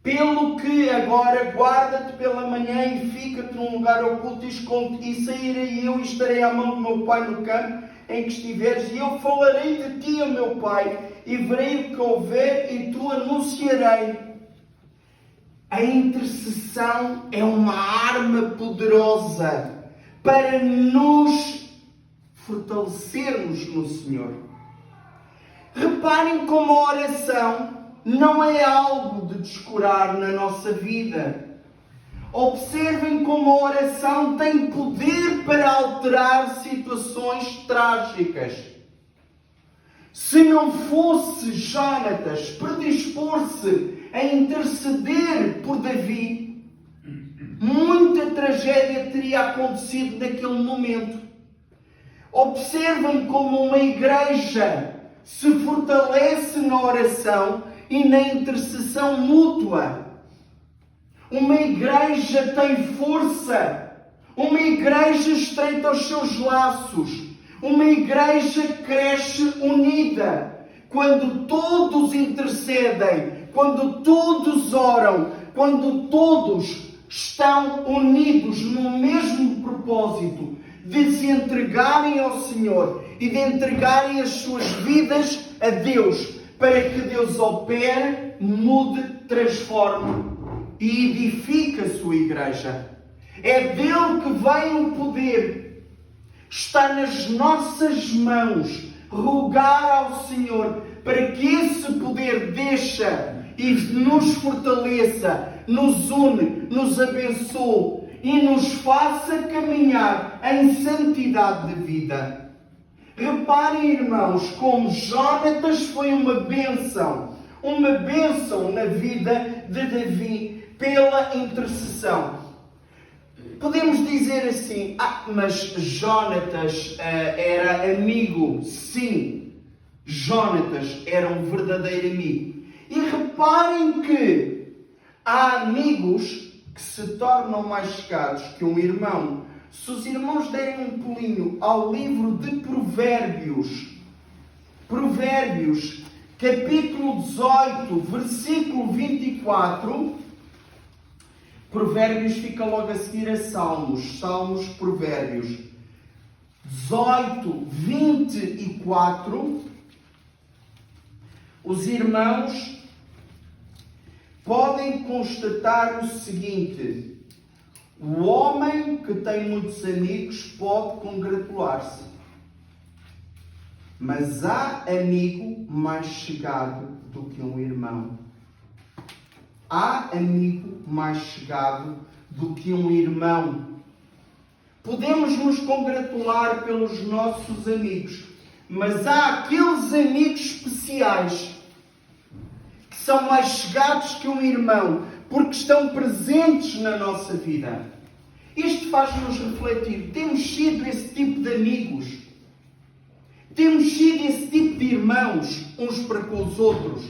Pelo que agora guarda-te pela manhã e fica-te num lugar oculto e esconde-te, e sairei eu e estarei à mão do meu pai no campo em que estiveres, e eu falarei de ti ao meu pai, e verei o que houver, e tu anunciarei. A intercessão é uma arma poderosa para nos fortalecermos no Senhor. Reparem como a oração não é algo de descurar na nossa vida. Observem como a oração tem poder para alterar situações trágicas. Se não fosse Jónatas predispor-se a interceder por Davi, muita tragédia teria acontecido naquele momento. Observem como uma igreja se fortalece na oração e na intercessão mútua. Uma igreja tem força. Uma igreja estreita os seus laços. Uma igreja cresce unida. Quando todos intercedem, quando todos oram, quando todos estão unidos no mesmo propósito de se entregarem ao Senhor e de entregarem as suas vidas a Deus, para que Deus opere, mude, transforme e edifique a sua igreja. É dele que vem o poder. Está nas nossas mãos rogar ao Senhor para que esse poder desça e nos fortaleça, nos une, nos abençoe e nos faça caminhar em santidade de vida. Reparem, irmãos, como Jónatas foi uma bênção na vida de Davi pela intercessão. Podemos dizer assim: mas Jónatas era amigo. Sim, Jónatas era um verdadeiro amigo. E reparem que há amigos que se tornam mais chegados que um irmão. Se os irmãos derem um pulinho ao livro de Provérbios, capítulo 18, versículo 24, Provérbios fica logo a seguir a Salmos, Provérbios 18, 24, os irmãos podem constatar o seguinte: o homem que tem muitos amigos pode congratular-se, mas há amigo mais chegado do que um irmão. Há amigo mais chegado do que um irmão. Podemos nos congratular pelos nossos amigos, mas há aqueles amigos especiais que são mais chegados que um irmão, porque estão presentes na nossa vida. Isto faz-nos refletir. Temos sido esse tipo de amigos? Temos sido esse tipo de irmãos uns para com os outros?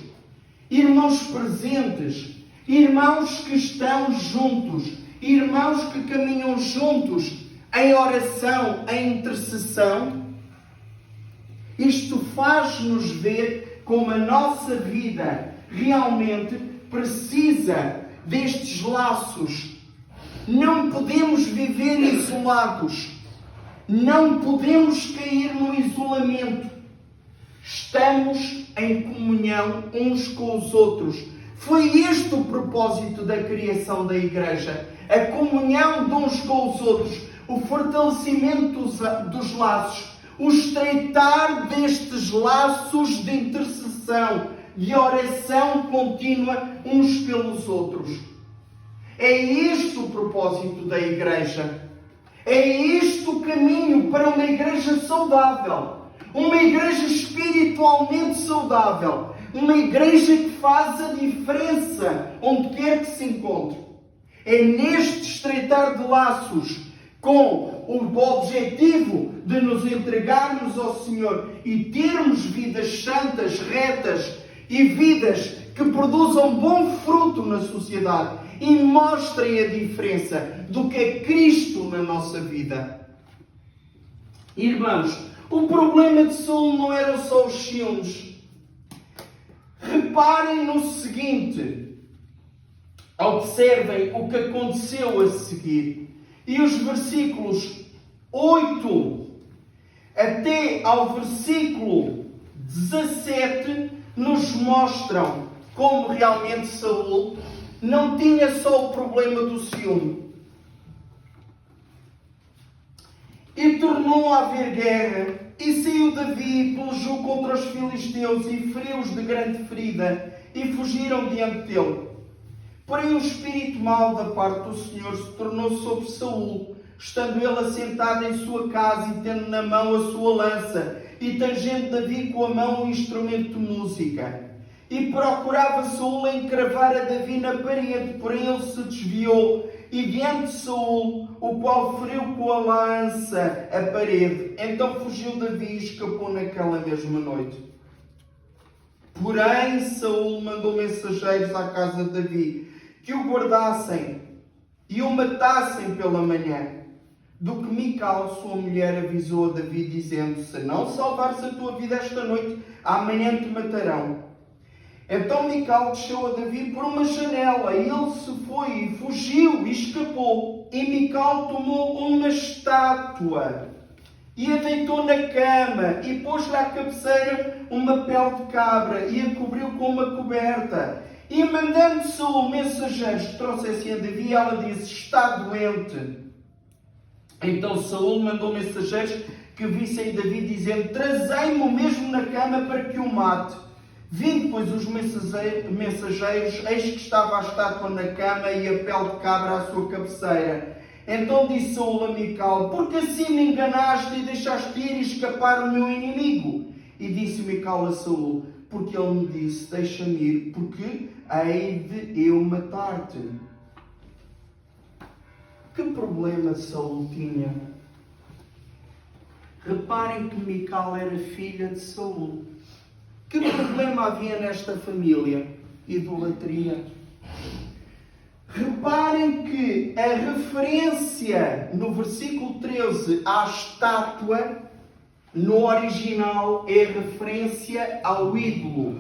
Irmãos presentes, irmãos que estão juntos, irmãos que caminham juntos em oração, em intercessão? Isto faz-nos ver como a nossa vida realmente precisa destes laços. Não podemos viver isolados. Não podemos cair no isolamento. Estamos em comunhão uns com os outros. Foi este o propósito da criação da Igreja. A comunhão de uns com os outros. O fortalecimento dos laços. O estreitar destes laços de intercessão, de oração contínua uns pelos outros. É este o propósito da Igreja. É este o caminho para uma Igreja saudável. Uma Igreja espiritualmente saudável. Uma Igreja que faz a diferença onde quer que se encontre. É neste estreitar de laços, com o objetivo de nos entregarmos ao Senhor e termos vidas santas, retas e vidas que produzam bom fruto na sociedade e mostrem a diferença do que é Cristo na nossa vida. Irmãos, o problema de Saul não eram só os ciúmes. Reparem no seguinte. Observem o que aconteceu a seguir. E os versículos 8 até ao versículo 17 nos mostram como realmente Saul não tinha só o problema do ciúme. E tornou a haver guerra, e saiu Davi e pelejou contra os filisteus e feriu-os de grande ferida, e fugiram diante dele. Porém o espírito mau da parte do Senhor se tornou sobre Saul, estando ele assentado em sua casa e tendo na mão a sua lança, e tangendo Davi com a mão um instrumento de música. E procurava Saul encravar a Davi na parede, porém ele se desviou, e diante de Saul, o qual feriu com a lança a parede. Então fugiu Davi e escapou naquela mesma noite. Porém Saul mandou mensageiros à casa de Davi, que o guardassem e o matassem pela manhã. Do que Mical, sua mulher, avisou a Davi, dizendo: se não salvares a tua vida esta noite, amanhã te matarão. Então Mical desceu a Davi por uma janela, e ele se foi e fugiu e escapou. E Mical tomou uma estátua e a deitou na cama, e pôs-lhe à cabeceira uma pele de cabra, e a cobriu com uma coberta. E mandando Saul mensageiros que trouxessem a Davi, ela disse: está doente. Então Saul mandou mensageiros que vissem Davi, dizendo: trazei-mo mesmo na cama para que o mate. Vindo, pois, os mensageiros, eis que estava a estátua na cama e a pele de cabra à sua cabeceira. Então disse Saul a Mical: porque assim me enganaste e deixaste ir e escapar o meu inimigo? E disse Mical a Saul: porque ele me disse: deixa-me ir, porque hei de eu matar-te. Que problema Saul tinha? Reparem que Mical era filha de Saul. Que problema havia nesta família? Idolatria. Reparem que a referência no versículo 13 à estátua, no original, é referência ao ídolo.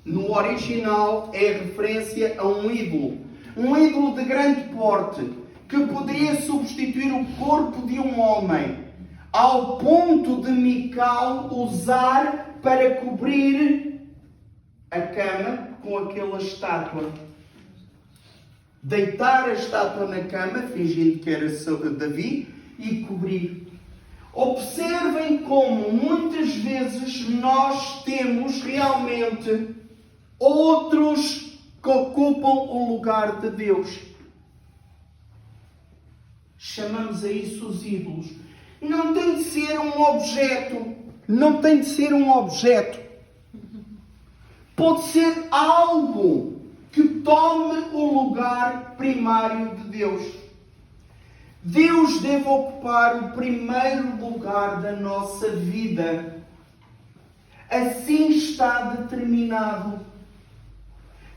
No original é referência a um ídolo. Um ídolo de grande porte, que poderia substituir o corpo de um homem, ao ponto de Mical usar para cobrir a cama com aquela estátua. Deitar a estátua na cama, fingindo que era Davi, e cobrir. Observem como muitas vezes nós temos realmente outros que ocupam o lugar de Deus. Chamamos a isso os ídolos. Não tem de ser um objeto. Não tem de ser um objeto. Pode ser algo que tome o lugar primário de Deus. Deus deve ocupar o primeiro lugar da nossa vida. Assim está determinado.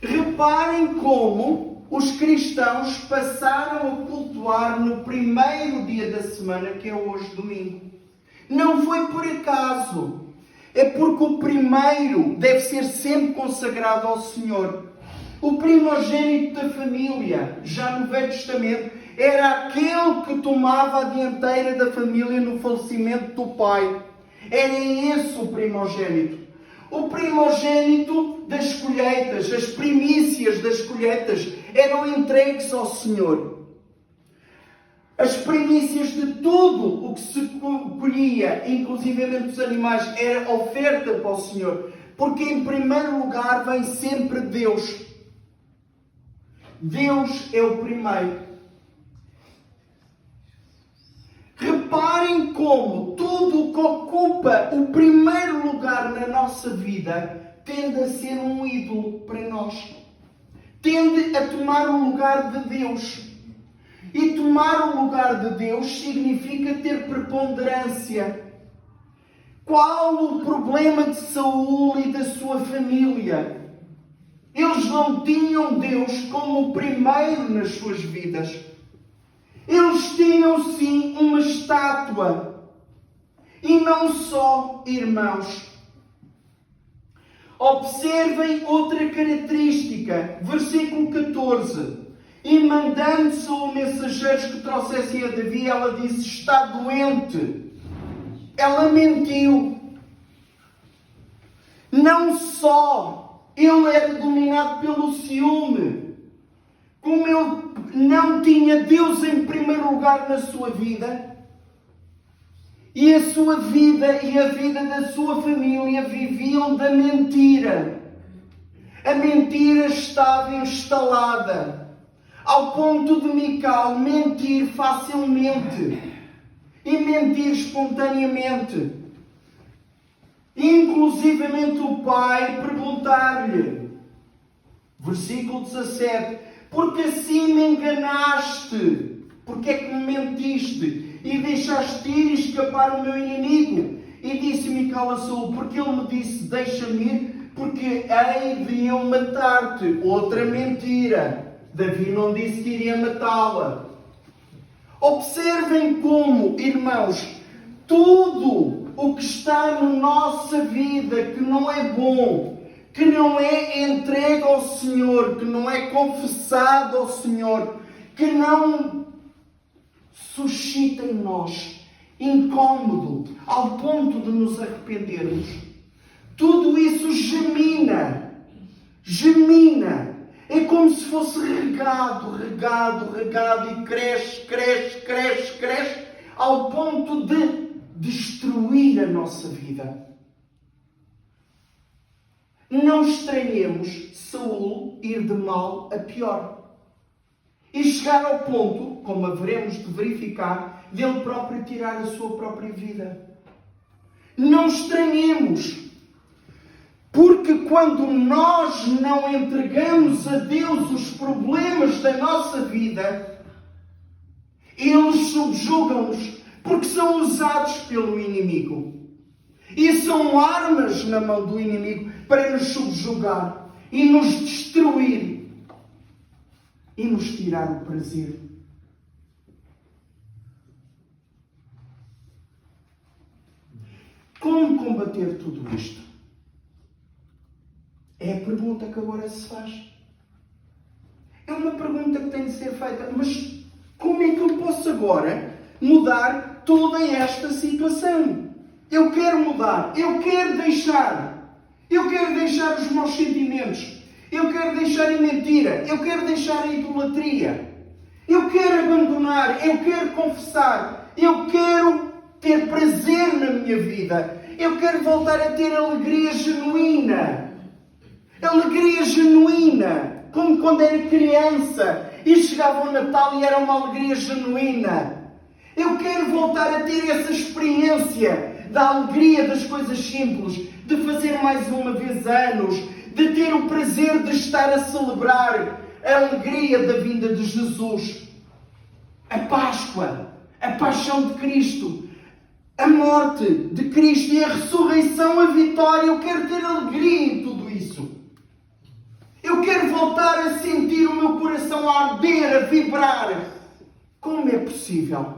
Reparem como os cristãos passaram a cultuar no primeiro dia da semana, que é hoje, domingo. Não foi por acaso. É porque o primeiro deve ser sempre consagrado ao Senhor. O primogênito da família, já no Velho Testamento, era aquele que tomava a dianteira da família no falecimento do pai. Era esse o primogênito. O primogênito das colheitas, as primícias das colheitas, eram entregues ao Senhor. As primícias de tudo o que se colhia, inclusive dos animais, era oferta para o Senhor. Porque em primeiro lugar vem sempre Deus. Deus é o primeiro. Reparem como tudo o que ocupa o primeiro lugar na nossa vida tende a ser um ídolo para nós. Tende a tomar o lugar de Deus. E tomar o lugar de Deus significa ter preponderância. Qual o problema de Saul e da sua família? Eles não tinham Deus como o primeiro nas suas vidas. Eles tinham sim uma estátua. E não só, irmãos. Observem outra característica. Versículo 14. E mandando Saul mensageiros que trouxessem a Davi, ela disse: está doente. Ela mentiu. Não só ele era dominado pelo ciúme, como ele não tinha Deus em primeiro lugar na sua vida, e a sua vida e a vida da sua família viviam da mentira. A mentira estava instalada, ao ponto de Mical mentir facilmente e mentir espontaneamente. Inclusivamente o pai perguntar-lhe, versículo 17: porque assim me enganaste? Porque é que me mentiste e deixaste ir e escapar o meu inimigo? E disse Mical a Saul: porque ele me disse: deixa-me ir, porque hei de eu matar-te. Outra mentira. Davi não disse que iria matá-la. Observem como, irmãos, tudo o que está na nossa vida que não é bom, que não é entregue ao Senhor, que não é confessado ao Senhor, que não suscita em nós incômodo ao ponto de nos arrependermos, tudo isso gemina. É como se fosse regado e cresce, ao ponto de destruir a nossa vida. Não estranhemos Saul ir de mal a pior. E chegar ao ponto, como haveremos de verificar, de ele próprio tirar a sua própria vida. Não estranhemos. Porque quando nós não entregamos a Deus os problemas da nossa vida, eles subjugam-nos, porque são usados pelo inimigo. E são armas na mão do inimigo para nos subjugar e nos destruir e nos tirar o prazer. Como combater tudo isto? É a pergunta que agora se faz. É uma pergunta que tem de ser feita. Mas como é que eu posso agora mudar toda esta situação? Eu quero mudar. Eu quero deixar os meus sentimentos. Eu quero deixar a mentira. Eu quero deixar a idolatria. Eu quero abandonar. Eu quero confessar. Eu quero ter prazer na minha vida. Eu quero voltar a ter alegria genuína. Alegria genuína, como quando era criança e chegava o Natal e era uma alegria genuína. Eu quero voltar a ter essa experiência da alegria das coisas simples, de fazer mais uma vez anos, de ter o prazer de estar a celebrar a alegria da vinda de Jesus, a Páscoa, a paixão de Cristo, a morte de Cristo e a ressurreição, a vitória. Eu quero ter alegria em tudo isso. Eu quero voltar a sentir o meu coração a arder, a vibrar. Como é possível?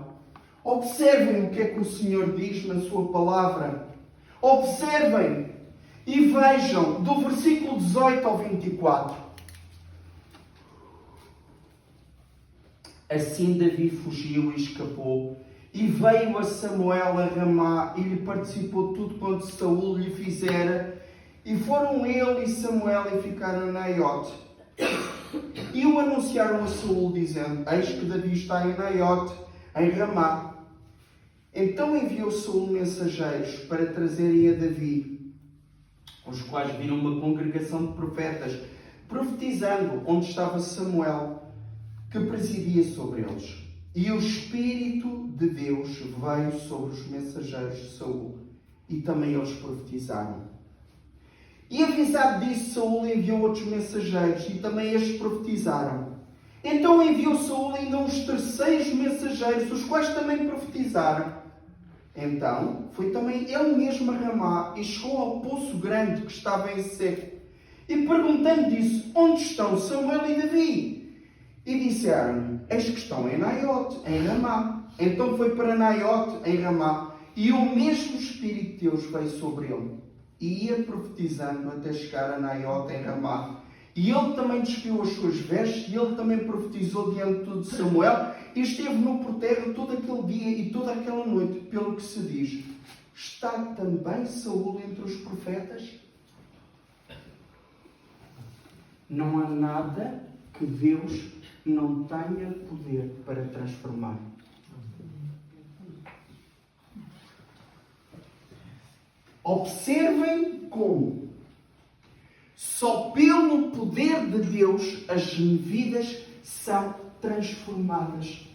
Observem o que é que o Senhor diz na sua palavra. Observem e vejam do versículo 18 ao 24. Assim Davi fugiu e escapou, e veio a Samuel a Ramá, e lhe participou tudo quanto Saul lhe fizera, e foram ele e Samuel e ficaram em Naiote. E o anunciaram a Saul, dizendo: eis que Davi está em Naiote, em Ramá. Então enviou Saul mensageiros para trazerem a Davi, os quais viram uma congregação de profetas, profetizando onde estava Samuel, que presidia sobre eles. E o Espírito de Deus veio sobre os mensageiros de Saul, e também eles profetizaram. E avisado disso, Saul enviou outros mensageiros, e também estes profetizaram. Então enviou Saul ainda uns terceiros mensageiros, os quais também profetizaram. Então foi também ele mesmo a Ramá, e chegou ao poço grande que estava em seco. E perguntando disse: onde estão Samuel e Davi? E disseram-lhe: eis que estão em Naiote, em Ramá. Então foi para Naiote, em Ramá, e o mesmo Espírito de Deus veio sobre ele. E ia profetizando até chegar a Naiote, em Ramá. E ele também despiu as suas vestes, e ele também profetizou diante de Samuel, e esteve nu por terra todo aquele dia e toda aquela noite, pelo que se diz: está também Saul entre os profetas? Não há nada que Deus não tenha poder para transformar. Observem como só pelo poder de Deus as vidas são transformadas.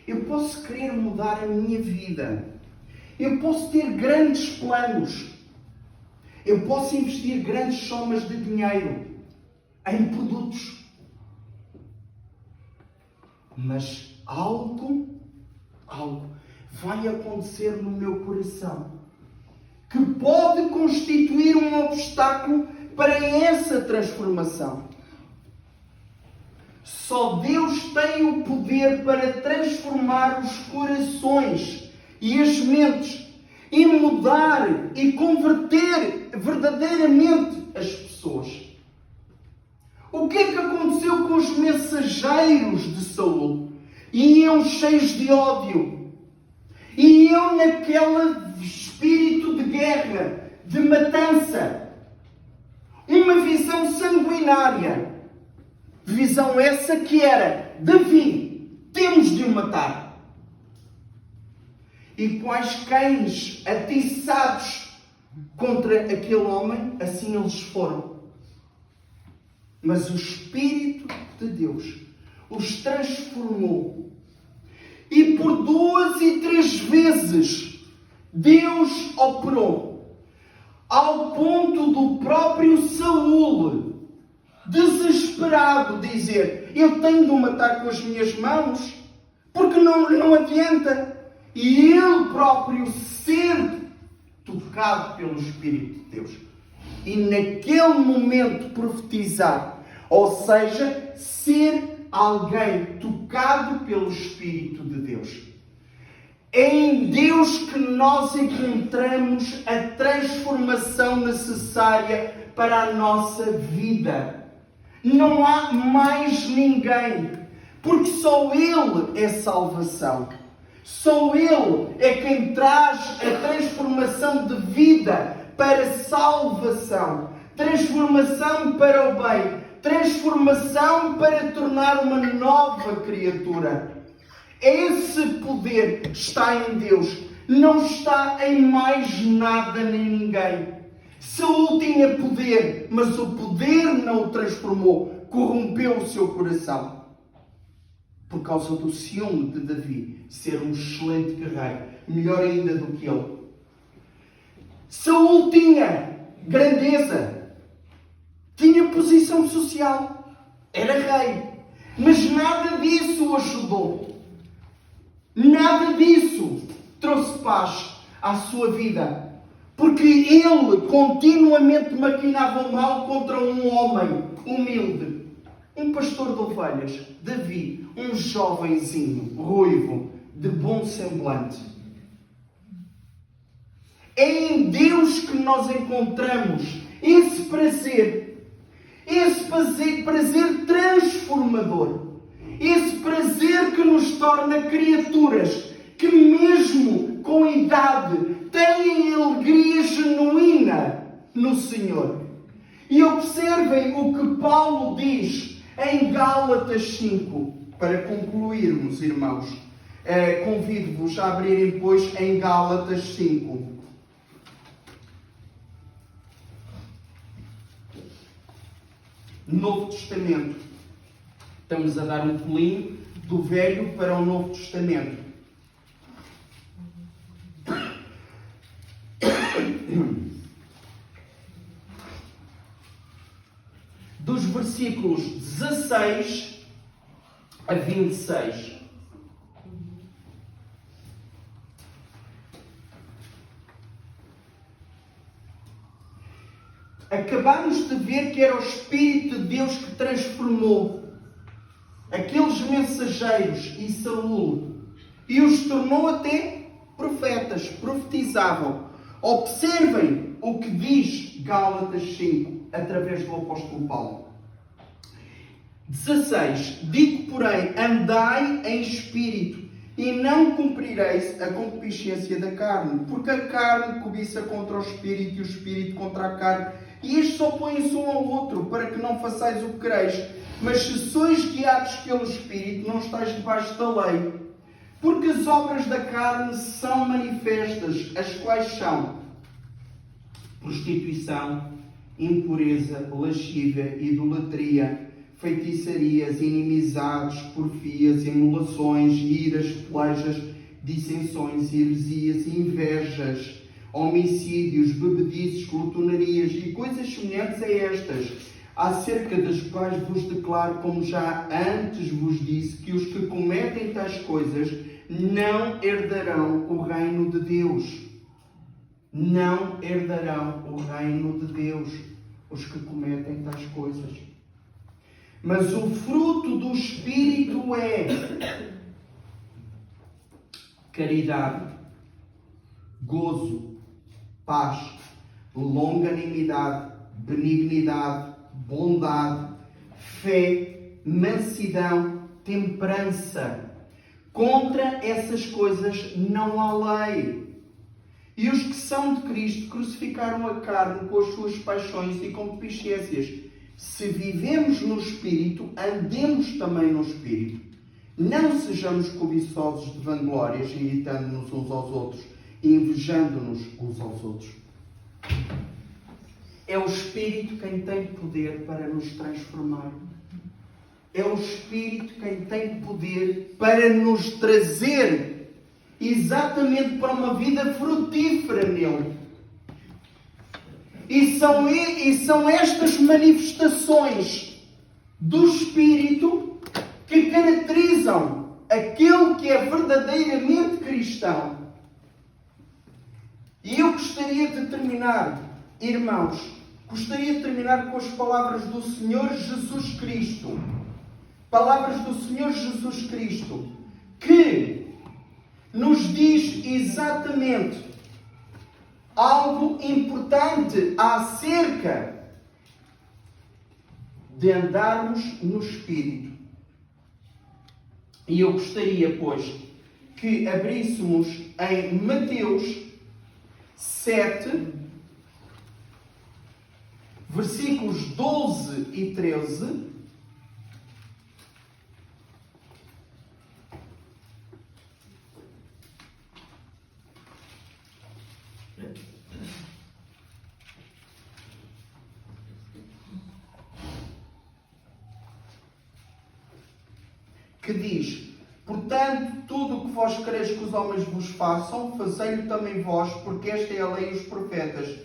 Eu posso querer mudar a minha vida. Eu posso ter grandes planos. Eu posso investir grandes somas de dinheiro em produtos. Mas algo vai acontecer no meu coração que pode constituir um obstáculo para essa transformação. Só Deus tem o poder para transformar os corações e as mentes e mudar e converter verdadeiramente as pessoas. O que é que aconteceu com os mensageiros de Saul? Iam cheios de ódio. Iam naquele espírito de guerra, de matança. Uma visão sanguinária. Visão essa que era: Davi, temos de o matar. E quais cães atiçados contra aquele homem, assim eles foram. Mas o Espírito de Deus os transformou. E por 2 e 3 vezes Deus operou, ao ponto do próprio Saul, desesperado, dizer: eu tenho de o matar com as minhas mãos, porque não adianta. E ele próprio ser tocado pelo Espírito de Deus. E naquele momento profetizar, ou seja, ser alguém tocado pelo Espírito de Deus. É em Deus que nós encontramos a transformação necessária para a nossa vida. Não há mais ninguém, porque só Ele é salvação. Só Ele é quem traz a transformação de vida para salvação, transformação para o bem, transformação para tornar uma nova criatura. Esse poder está em Deus, não está em mais nada nem ninguém. Saul tinha poder, mas o poder não o transformou, corrompeu o seu coração. Por causa do ciúme de Davi ser um excelente guerreiro, melhor ainda do que ele. Saul tinha grandeza, tinha posição social, era rei, mas nada disso o ajudou. Nada disso trouxe paz à sua vida, porque ele continuamente maquinava o mal contra um homem humilde, um pastor de ovelhas, Davi, um jovenzinho, ruivo, de bom semblante. É em Deus que nós encontramos esse prazer transformador. esse prazer que nos torna criaturas que mesmo com idade têm alegria genuína no Senhor. E observem o que Paulo diz em Gálatas 5, para concluirmos, irmãos. Convido-vos a abrirem, pois, em Gálatas 5. Novo Testamento. Estamos a dar um pulinho do Velho para o Novo Testamento. Dos versículos 16 a 26. Acabamos de ver que era o Espírito de Deus que transformou aqueles mensageiros e Saúl e os tornou até profetas, profetizavam. Observem o que diz Gálatas 5, através do apóstolo Paulo. 16. Digo, porém, andai em espírito, e não cumprireis a concupiscência da carne, porque a carne cobiça contra o espírito e o espírito contra a carne, e estes opõem-se um ao outro, para que não façais o que quereis. Mas se sois guiados pelo Espírito, não estáis debaixo da lei. Porque as obras da carne são manifestas, as quais são prostituição, impureza, lascívia, idolatria, feitiçarias, inimizades, porfias, emulações, iras, pelejas, dissensões, heresias, invejas, homicídios, bebedices, glutonarias e coisas semelhantes a estas, acerca das quais vos declaro, como já antes vos disse, que os que cometem tais coisas não herdarão o reino de Deus. Não herdarão o reino de Deus, os que cometem tais coisas. Mas o fruto do Espírito é caridade, gozo, paz, longanimidade, benignidade, bondade, fé, mansidão, temperança. Contra essas coisas não há lei. E os que são de Cristo crucificaram a carne com as suas paixões e concupiscências. Se vivemos no Espírito, andemos também no Espírito. Não sejamos cobiçosos de vanglórias, imitando-nos uns aos outros e invejando-nos uns aos outros. É o Espírito quem tem poder para nos transformar. É o Espírito quem tem poder para nos trazer exatamente para uma vida frutífera nele. E são estas manifestações do Espírito que caracterizam aquele que é verdadeiramente cristão. E eu gostaria de terminar, irmãos, com as palavras do Senhor Jesus Cristo. Palavras do Senhor Jesus Cristo, que nos diz exatamente algo importante acerca de andarmos no Espírito. E eu gostaria, pois, que abríssemos em Mateus 7, versículos 12 e 13. Que diz: portanto, tudo o que vós quereis que os homens vos façam, fazei-lo também vós, porque esta é a lei e os profetas.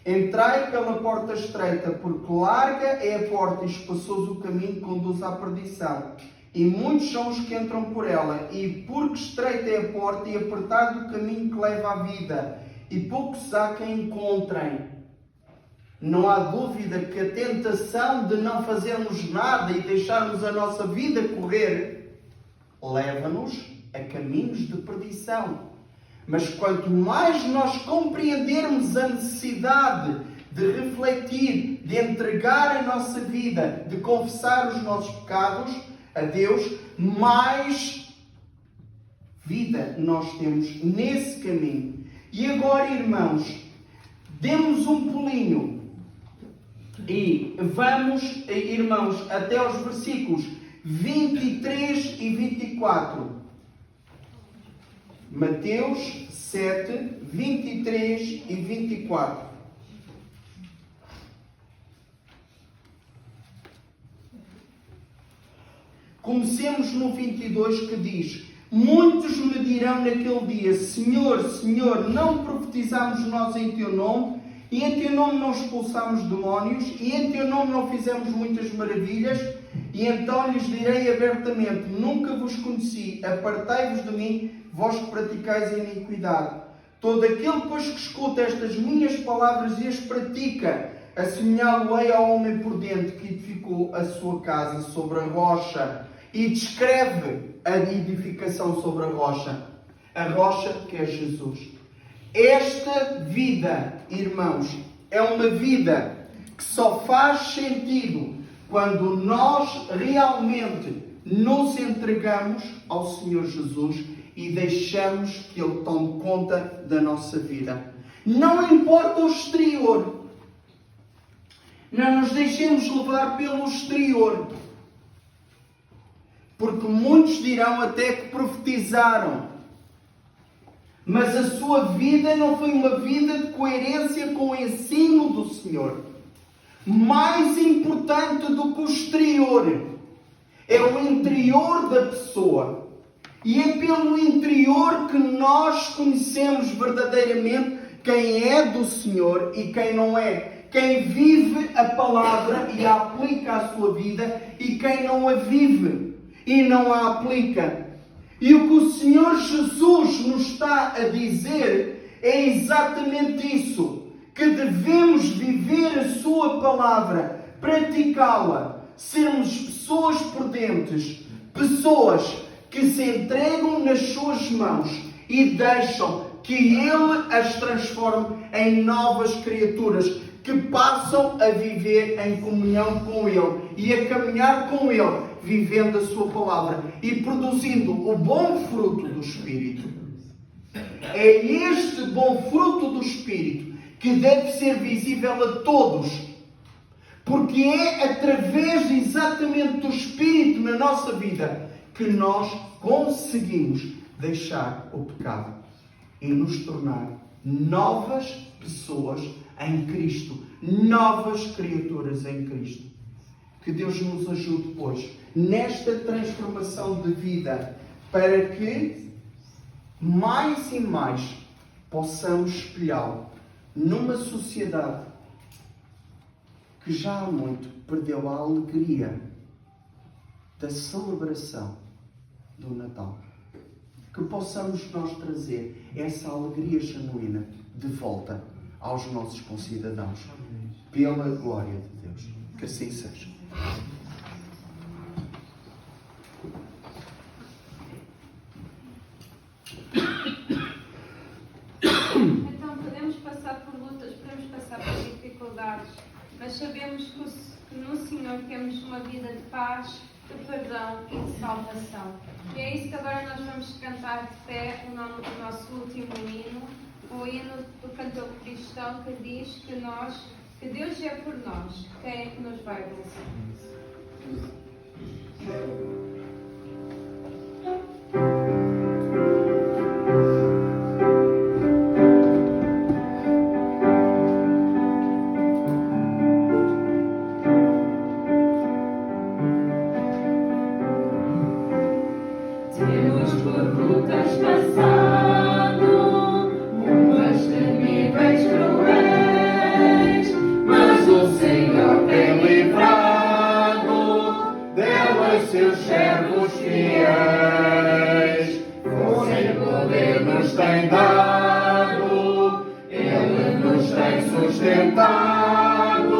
Entrai pela porta estreita, porque larga é a porta e espaçoso o caminho que conduz à perdição. E muitos são os que entram por ela, e porque estreita é a porta e apertado o caminho que leva à vida, e poucos há quem encontrem. Não há dúvida que a tentação de não fazermos nada e deixarmos a nossa vida correr leva-nos a caminhos de perdição. Mas quanto mais nós compreendermos a necessidade de refletir, de entregar a nossa vida, de confessar os nossos pecados, a Deus, mais vida nós temos nesse caminho. E agora, irmãos, demos um pulinho e vamos, irmãos, até aos versículos 23 e 24. Mateus 7, 23 e 24. Comecemos no 22, que diz: muitos me dirão naquele dia: Senhor, Senhor, não profetizamos nós em teu nome, e em teu nome não expulsamos demónios, e em teu nome não fizemos muitas maravilhas? E então lhes direi abertamente: nunca vos conheci, apartai-vos de mim, vós que praticais a iniquidade. Todo aquele, pois, que escuta estas minhas palavras e as pratica, assemelhá-lo-ei ao homem prudente que edificou a sua casa sobre a rocha. E descreve a edificação sobre a rocha que é Jesus. Esta vida, irmãos, é uma vida que só faz sentido quando nós realmente nos entregamos ao Senhor Jesus e deixamos que Ele tome conta da nossa vida. Não importa o exterior. Não nos deixemos levar pelo exterior. Porque muitos dirão até que profetizaram. Mas a sua vida não foi uma vida de coerência com o ensino do Senhor. Mais importante do que o exterior é o interior da pessoa. E é pelo interior que nós conhecemos verdadeiramente quem é do Senhor e quem não é. Quem vive a palavra e a aplica à sua vida e quem não a vive e não a aplica. E o que o Senhor Jesus nos está a dizer é exatamente isso. Que devemos viver a sua palavra, praticá-la, sermos pessoas prudentes, pessoas que se entregam nas suas mãos e deixam que Ele as transforme em novas criaturas, que passam a viver em comunhão com Ele e a caminhar com Ele, vivendo a sua palavra e produzindo o bom fruto do Espírito. É este bom fruto do Espírito que deve ser visível a todos, porque é através exatamente do Espírito na nossa vida que nós conseguimos deixar o pecado e nos tornar novas pessoas em Cristo, novas criaturas em Cristo. Que Deus nos ajude, pois, nesta transformação de vida, para que mais e mais possamos espelhá-lo numa sociedade que já há muito perdeu a alegria da celebração do Natal. Que possamos nós trazer essa alegria genuína de volta aos nossos concidadãos, pela glória de Deus. Que assim seja. Então podemos passar por lutas, podemos passar por dificuldades, mas sabemos que no Senhor temos uma vida de paz, de perdão e de salvação. E é isso que agora nós vamos cantar de pé o nosso último hino, o hino do cantor cristão, que diz que Deus é por nós, quem é que nos vai vencer? Temos por lutas passado, umas temíveis cruéis, mas o Senhor tem livrado delas seus servos fiéis. Força e poder nos tem dado, Ele nos tem sustentado,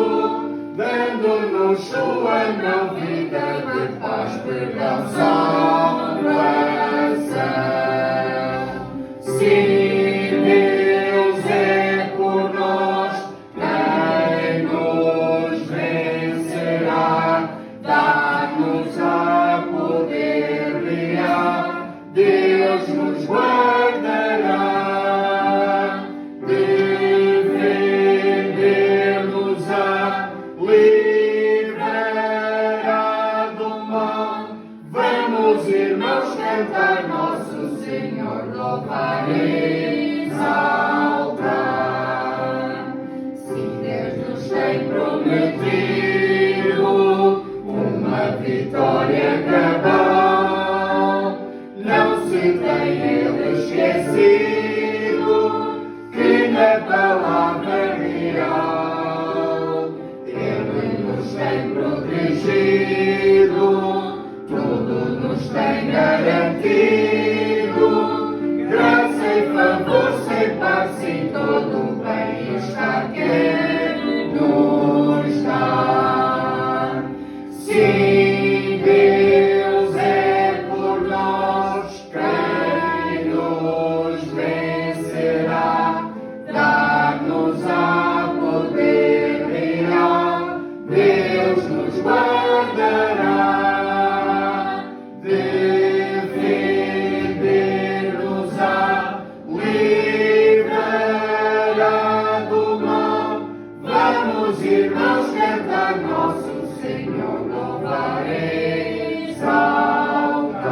dando-nos sua não vida de paz, perdão, salvação. Se Deus é por nós, quem nos vencerá? Dá-nos a cantar nosso Senhor, louvar e exaltar. Se Deus nos tem prometido uma vitória cabal, não se tem Ele esquecido que na palavra real Ele nos tem protegido, tudo nos tem garantido, graça e favor, sem paz e todo o bem-estar quer nos dar. Sim, Deus é por nós, quem nos vencerá, dá-nos-á poder real, Deus nos guardará, defender-nos-á, livrará do mal. Vamos, irmãos, cantar nosso Senhor, louvar e exaltar.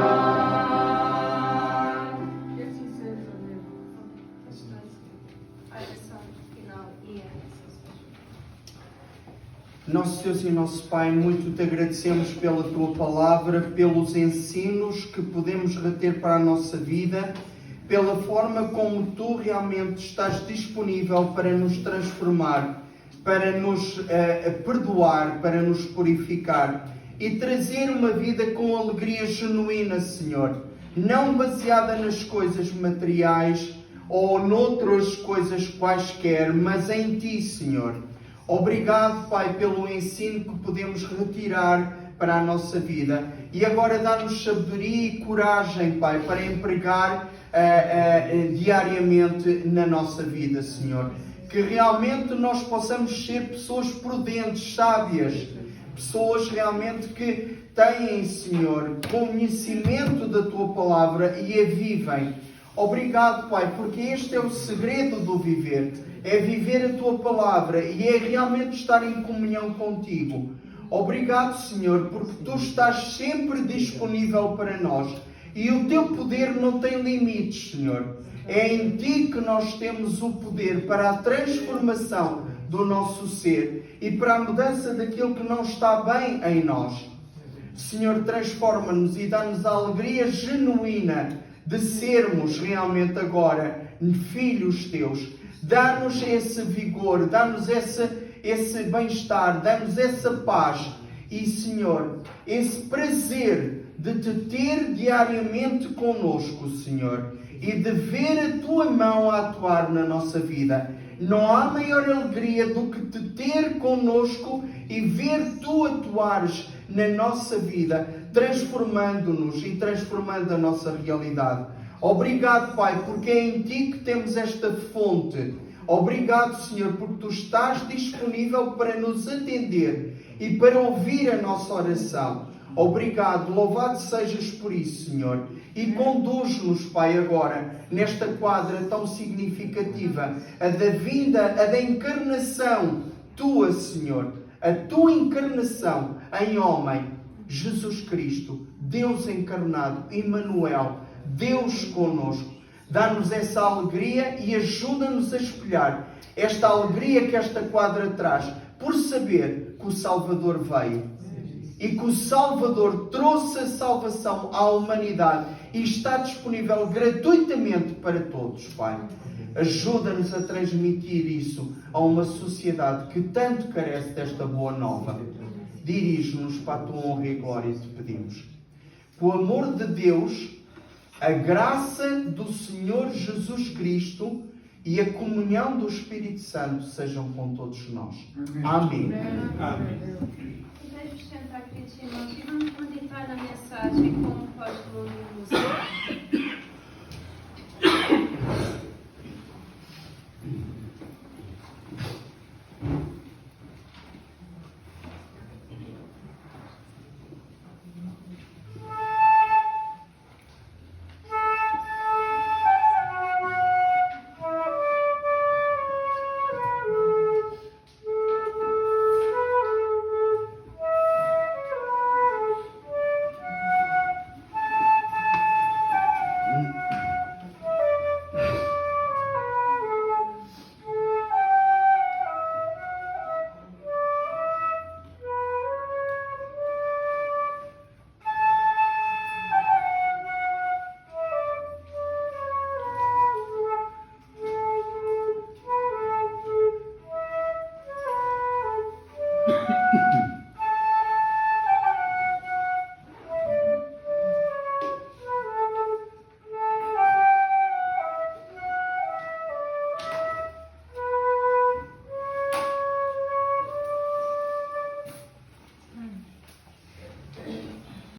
Que assim seja, Deus. A oração final e a oração. Nosso Deus e nosso Pai, muito te agradecemos pela tua palavra, pelos ensinos que podemos reter para a nossa vida, pela forma como tu realmente estás disponível para nos transformar, para nos perdoar, para nos purificar e trazer uma vida com alegria genuína, Senhor, não baseada nas coisas materiais ou noutras coisas quaisquer, mas em Ti, Senhor. Obrigado, Pai, pelo ensino que podemos retirar para a nossa vida. E agora dá-nos sabedoria e coragem, Pai, para empregar diariamente na nossa vida, Senhor. Que realmente nós possamos ser pessoas prudentes, sábias, pessoas realmente que têm, Senhor, conhecimento da Tua Palavra e a vivem. Obrigado, Pai, porque este é o segredo do viver. É viver a Tua Palavra e é realmente estar em comunhão contigo. Obrigado, Senhor, porque Tu estás sempre disponível para nós. E o Teu poder não tem limites, Senhor. É em Ti que nós temos o poder para a transformação do nosso ser e para a mudança daquilo que não está bem em nós. Senhor, transforma-nos e dá-nos a alegria genuína de sermos realmente agora filhos Teus. Dá-nos esse vigor, dá-nos esse bem-estar, dá-nos essa paz e, Senhor, esse prazer de Te ter diariamente conosco, Senhor, e de ver a Tua mão a atuar na nossa vida. Não há maior alegria do que Te ter conosco e ver Tu atuares na nossa vida, transformando-nos e transformando a nossa realidade. Obrigado, Pai, porque é em Ti que temos esta fonte. Obrigado, Senhor, porque Tu estás disponível para nos atender e para ouvir a nossa oração. Obrigado, louvado sejas por isso, Senhor. E conduz-nos, Pai, agora, nesta quadra tão significativa, a da vinda, a da encarnação Tua, Senhor. A Tua encarnação em homem, Jesus Cristo, Deus encarnado, Emmanuel, Deus conosco. Dá-nos essa alegria e ajuda-nos a espelhar esta alegria que esta quadra traz, por saber que o Salvador veio. E que o Salvador trouxe a salvação à humanidade e está disponível gratuitamente para todos, Pai. Ajuda-nos a transmitir isso a uma sociedade que tanto carece desta boa nova. Dirige-nos para a Tua honra e glória, te pedimos. Com o amor de Deus, a graça do Senhor Jesus Cristo e a comunhão do Espírito Santo sejam com todos nós. Amém. Amém. Deixe-nos sentar, queridos irmãos, e vamos meditar na mensagem como o apóstolo nos deu.